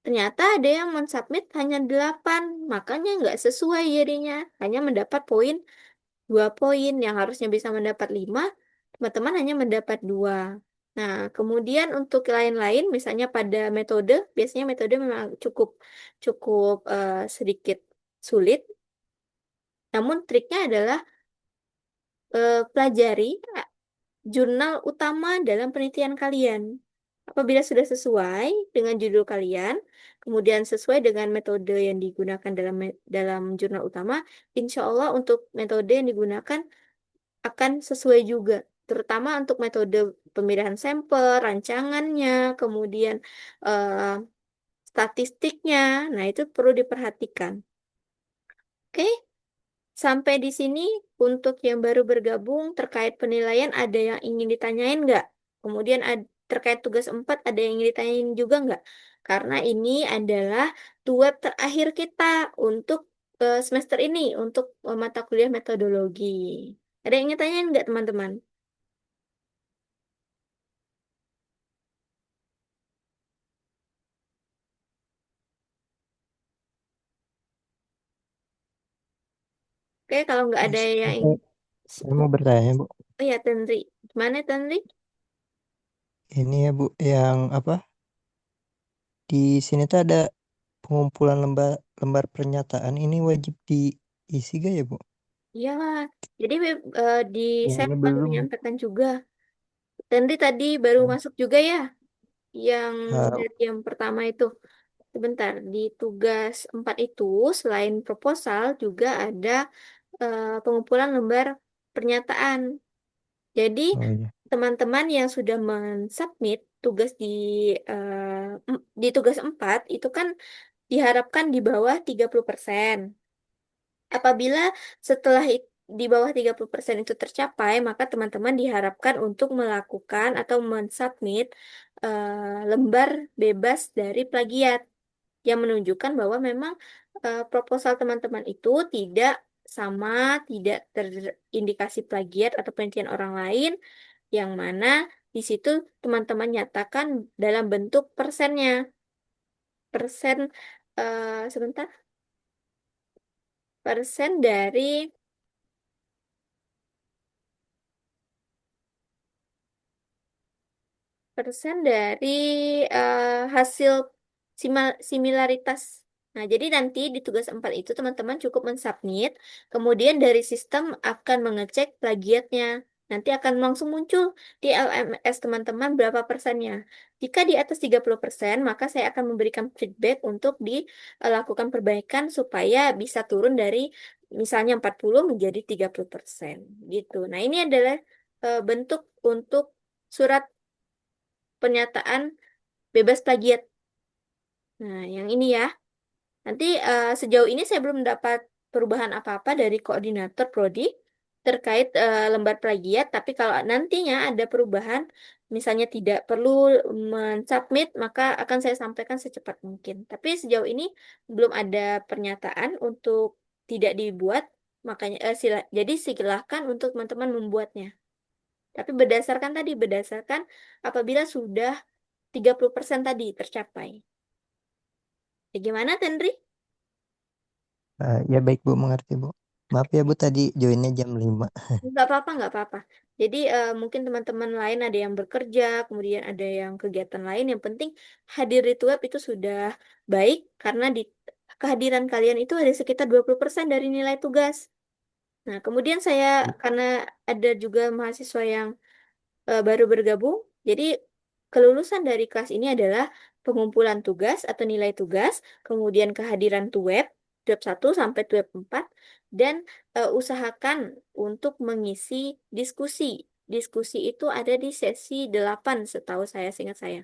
Ternyata ada yang mensubmit hanya 8, makanya nggak sesuai jadinya. Hanya mendapat poin 2 poin, yang harusnya bisa mendapat 5, teman-teman hanya mendapat 2. Nah, kemudian untuk lain-lain, misalnya pada metode, biasanya metode memang cukup cukup sedikit sulit. Namun triknya adalah pelajari jurnal utama dalam penelitian kalian. Apabila sudah sesuai dengan judul kalian, kemudian sesuai dengan metode yang digunakan dalam jurnal utama, insya Allah untuk metode yang digunakan akan sesuai juga. Terutama untuk metode pemilihan sampel, rancangannya, kemudian eh, statistiknya. Nah, itu perlu diperhatikan. Oke, sampai di sini untuk yang baru bergabung terkait penilaian ada yang ingin ditanyain nggak? Kemudian terkait tugas 4 ada yang ingin ditanyain juga nggak? Karena ini adalah web terakhir kita untuk semester ini, untuk mata kuliah metodologi. Ada yang ingin tanyain nggak teman-teman? Oke, kalau nggak ada yang Saya saya mau bertanya, Bu. Oh ya, Tenri. Gimana, Tenri? Ini ya, Bu, yang apa? Di sini tuh ada pengumpulan lembar lembar pernyataan. Ini wajib diisi gak ya, Bu? Iyalah. Jadi di Yang saya ini baru belum. menyampaikan juga. Tenri tadi baru Oh, masuk juga ya, yang ah, dari yang pertama itu. Sebentar, di tugas 4 itu selain proposal juga ada pengumpulan lembar pernyataan. Jadi oh iya. teman-teman yang sudah mensubmit tugas di tugas 4 itu kan diharapkan di bawah 30%. Apabila setelah di bawah 30% itu tercapai, maka teman-teman diharapkan untuk melakukan atau mensubmit lembar bebas dari plagiat yang menunjukkan bahwa memang proposal teman-teman itu tidak sama, tidak terindikasi plagiat atau penelitian orang lain, yang mana di situ teman-teman nyatakan dalam bentuk persennya. persen, sebentar, persen dari hasil similaritas. Nah, jadi nanti di tugas 4 itu teman-teman cukup mensubmit, kemudian dari sistem akan mengecek plagiatnya. Nanti akan langsung muncul di LMS teman-teman berapa persennya. Jika di atas 30%, maka saya akan memberikan feedback untuk dilakukan perbaikan supaya bisa turun dari misalnya 40 menjadi 30% gitu. Nah, ini adalah bentuk untuk surat pernyataan bebas plagiat. Nah, yang ini ya. Nanti sejauh ini saya belum dapat perubahan apa-apa dari koordinator prodi terkait lembar plagiat, tapi kalau nantinya ada perubahan, misalnya tidak perlu mensubmit, maka akan saya sampaikan secepat mungkin. Tapi sejauh ini belum ada pernyataan untuk tidak dibuat, makanya jadi silahkan untuk teman-teman membuatnya. Tapi berdasarkan apabila sudah 30% tadi tercapai. Ya, gimana, Tendri? Ya baik Bu, mengerti Bu. Maaf ya Bu, tadi joinnya jam 5. Nggak apa-apa, nggak apa-apa. Jadi mungkin teman-teman lain ada yang bekerja, kemudian ada yang kegiatan lain. Yang penting hadir di web itu sudah baik karena di kehadiran kalian itu ada sekitar 20% dari nilai tugas. Nah, kemudian saya karena ada juga mahasiswa yang baru bergabung. Jadi kelulusan dari kelas ini adalah pengumpulan tugas atau nilai tugas, kemudian kehadiran tuweb, tuweb 1 sampai tuweb 4, dan usahakan untuk mengisi diskusi. Diskusi itu ada di sesi 8 setahu saya, seingat saya.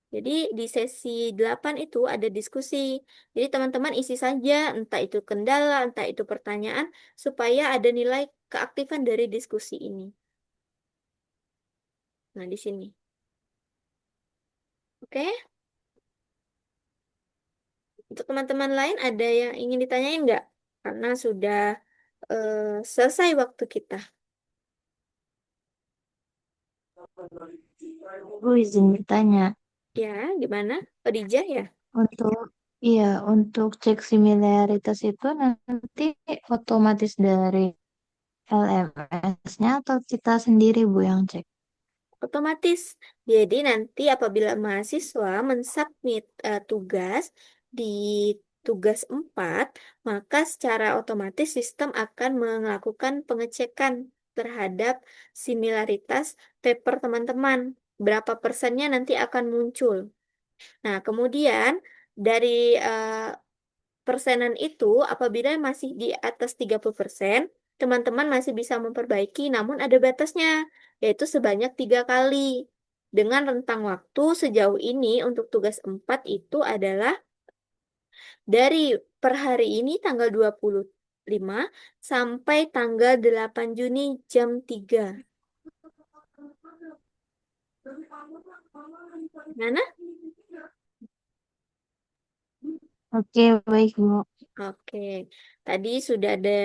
Jadi di sesi 8 itu ada diskusi. Jadi teman-teman isi saja, entah itu kendala, entah itu pertanyaan, supaya ada nilai keaktifan dari diskusi ini. Nah, di sini. Oke, untuk teman-teman lain ada yang ingin ditanyain nggak? Karena sudah selesai waktu kita. Bu izin bertanya. Ya, gimana? Khadijah ya? Untuk iya, untuk cek similaritas itu nanti otomatis dari LMS-nya atau kita sendiri Bu yang cek? Otomatis. Jadi nanti apabila mahasiswa mensubmit tugas di tugas 4, maka secara otomatis sistem akan melakukan pengecekan terhadap similaritas paper teman-teman. Berapa persennya nanti akan muncul. Nah, kemudian dari eh, persenan itu apabila masih di atas 30%, teman-teman masih bisa memperbaiki, namun ada batasnya, yaitu sebanyak 3 kali. Dengan rentang waktu sejauh ini untuk tugas 4 itu adalah dari per hari ini tanggal 25 sampai tanggal 8 Juni jam 3. Mana? Oke, baik Bu. Oke, tadi sudah ada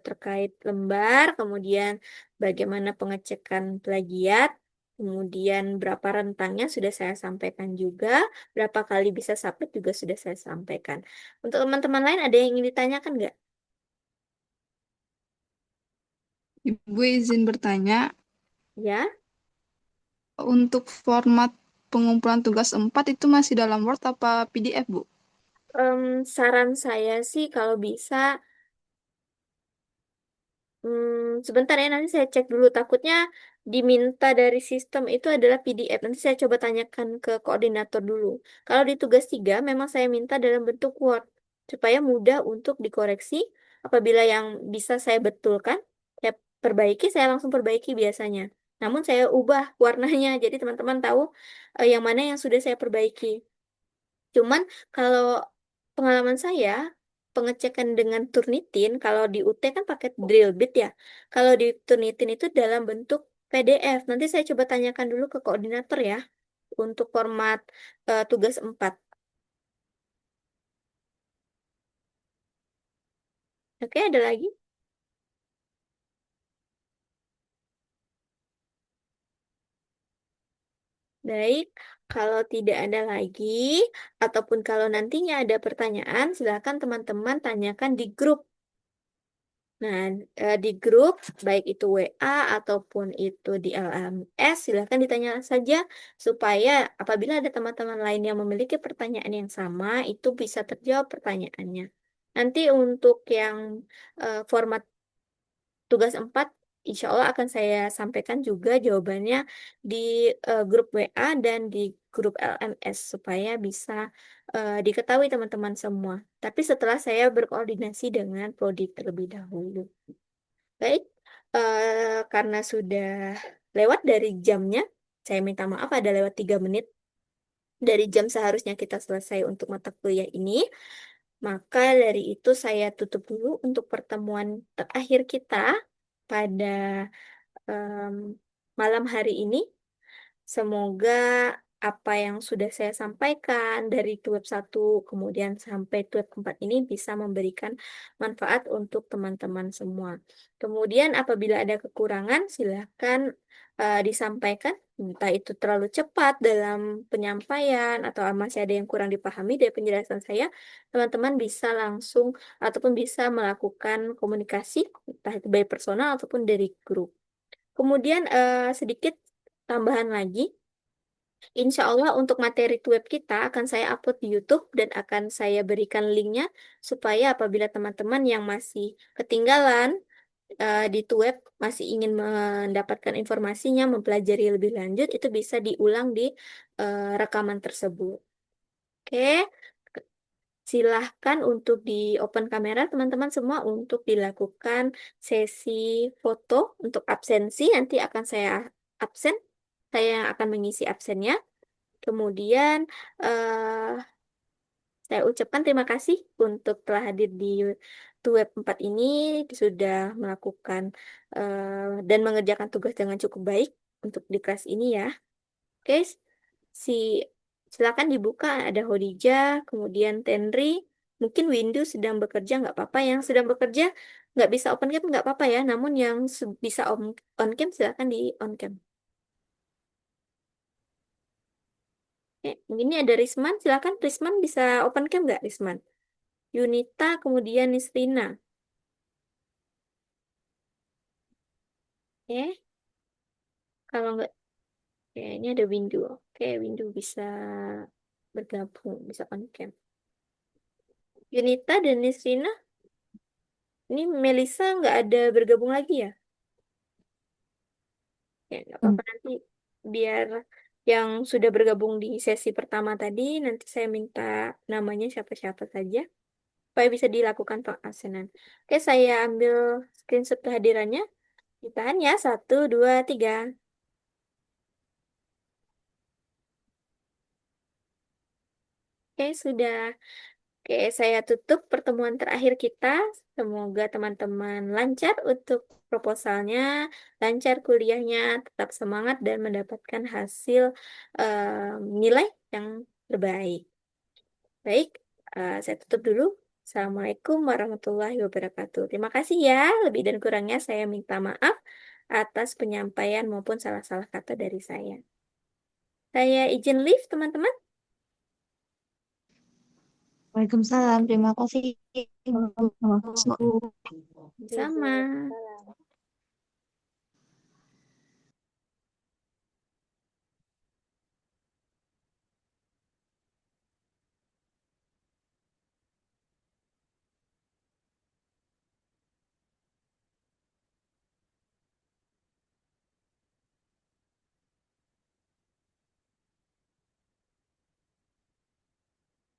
terkait lembar, kemudian bagaimana pengecekan plagiat, kemudian berapa rentangnya sudah saya sampaikan juga, berapa kali bisa submit juga sudah saya sampaikan. Untuk teman-teman lain ada yang ingin ditanyakan nggak? Ibu izin bertanya, Ya, untuk format pengumpulan tugas 4 itu masih dalam Word apa PDF, Bu? saran saya sih kalau bisa. Sebentar ya, nanti saya cek dulu. Takutnya diminta dari sistem itu adalah PDF. Nanti saya coba tanyakan ke koordinator dulu. Kalau di tugas 3, memang saya minta dalam bentuk Word. Supaya mudah untuk dikoreksi. Apabila yang bisa saya betulkan, saya perbaiki, saya langsung perbaiki biasanya. Namun saya ubah warnanya, jadi teman-teman tahu yang mana yang sudah saya perbaiki. Cuman kalau pengalaman saya, pengecekan dengan Turnitin, kalau di UT kan pakai drill bit ya. Kalau di Turnitin itu dalam bentuk PDF. Nanti saya coba tanyakan dulu ke koordinator ya, untuk format tugas 4. Oke, ada lagi? Baik, kalau tidak ada lagi, ataupun kalau nantinya ada pertanyaan, silakan teman-teman tanyakan di grup. Nah, di grup, baik itu WA ataupun itu di LMS, silakan ditanya saja supaya apabila ada teman-teman lain yang memiliki pertanyaan yang sama, itu bisa terjawab pertanyaannya. Nanti untuk yang format tugas 4, insya Allah akan saya sampaikan juga jawabannya di grup WA dan di grup LMS supaya bisa diketahui teman-teman semua. Tapi setelah saya berkoordinasi dengan prodi terlebih dahulu. Baik, karena sudah lewat dari jamnya, saya minta maaf ada lewat 3 menit dari jam seharusnya kita selesai untuk mata kuliah ini. Maka dari itu saya tutup dulu untuk pertemuan terakhir kita pada em, malam hari ini. Semoga apa yang sudah saya sampaikan dari web 1 kemudian sampai web 4 ini bisa memberikan manfaat untuk teman-teman semua. Kemudian apabila ada kekurangan silakan disampaikan, entah itu terlalu cepat dalam penyampaian atau masih ada yang kurang dipahami dari penjelasan saya, teman-teman bisa langsung ataupun bisa melakukan komunikasi entah itu by personal ataupun dari grup. Kemudian sedikit tambahan lagi, insya Allah untuk materi web kita akan saya upload di YouTube dan akan saya berikan linknya supaya apabila teman-teman yang masih ketinggalan di web masih ingin mendapatkan informasinya, mempelajari lebih lanjut, itu bisa diulang di rekaman tersebut. Oke, silahkan untuk di open kamera teman-teman semua untuk dilakukan sesi foto untuk absensi. Nanti akan saya absen, saya yang akan mengisi absennya. Kemudian saya ucapkan terima kasih untuk telah hadir di web 4 ini, sudah melakukan dan mengerjakan tugas dengan cukup baik untuk di kelas ini ya. Oke, si silakan dibuka, ada Hodijah, kemudian Tenri, mungkin Windows sedang bekerja nggak apa-apa, yang sedang bekerja nggak bisa open cam nggak apa-apa ya, namun yang bisa on cam silakan di on cam. Ini ada Risman, silakan Risman bisa open cam nggak Risman? Yunita, kemudian Nisrina. Oke, kalau nggak, ya ini ada Windu. Oke, Windu bisa bergabung, bisa on cam. Yunita dan Nisrina, ini Melisa nggak ada bergabung lagi ya? Ya, nggak apa-apa nanti biar yang sudah bergabung di sesi pertama tadi, nanti saya minta namanya siapa-siapa saja supaya bisa dilakukan pengabsenan. Oke, saya ambil screenshot kehadirannya. Ditahan ya, 1, 2, 3. Oke, sudah. Oke, saya tutup pertemuan terakhir kita. Semoga teman-teman lancar untuk proposalnya, lancar kuliahnya, tetap semangat dan mendapatkan hasil nilai yang terbaik. Baik, saya tutup dulu. Assalamualaikum warahmatullahi wabarakatuh. Terima kasih ya. Lebih dan kurangnya saya minta maaf atas penyampaian maupun salah-salah kata dari saya. Saya izin live, teman-teman. Waalaikumsalam. Terima kasih, Bu. Sama.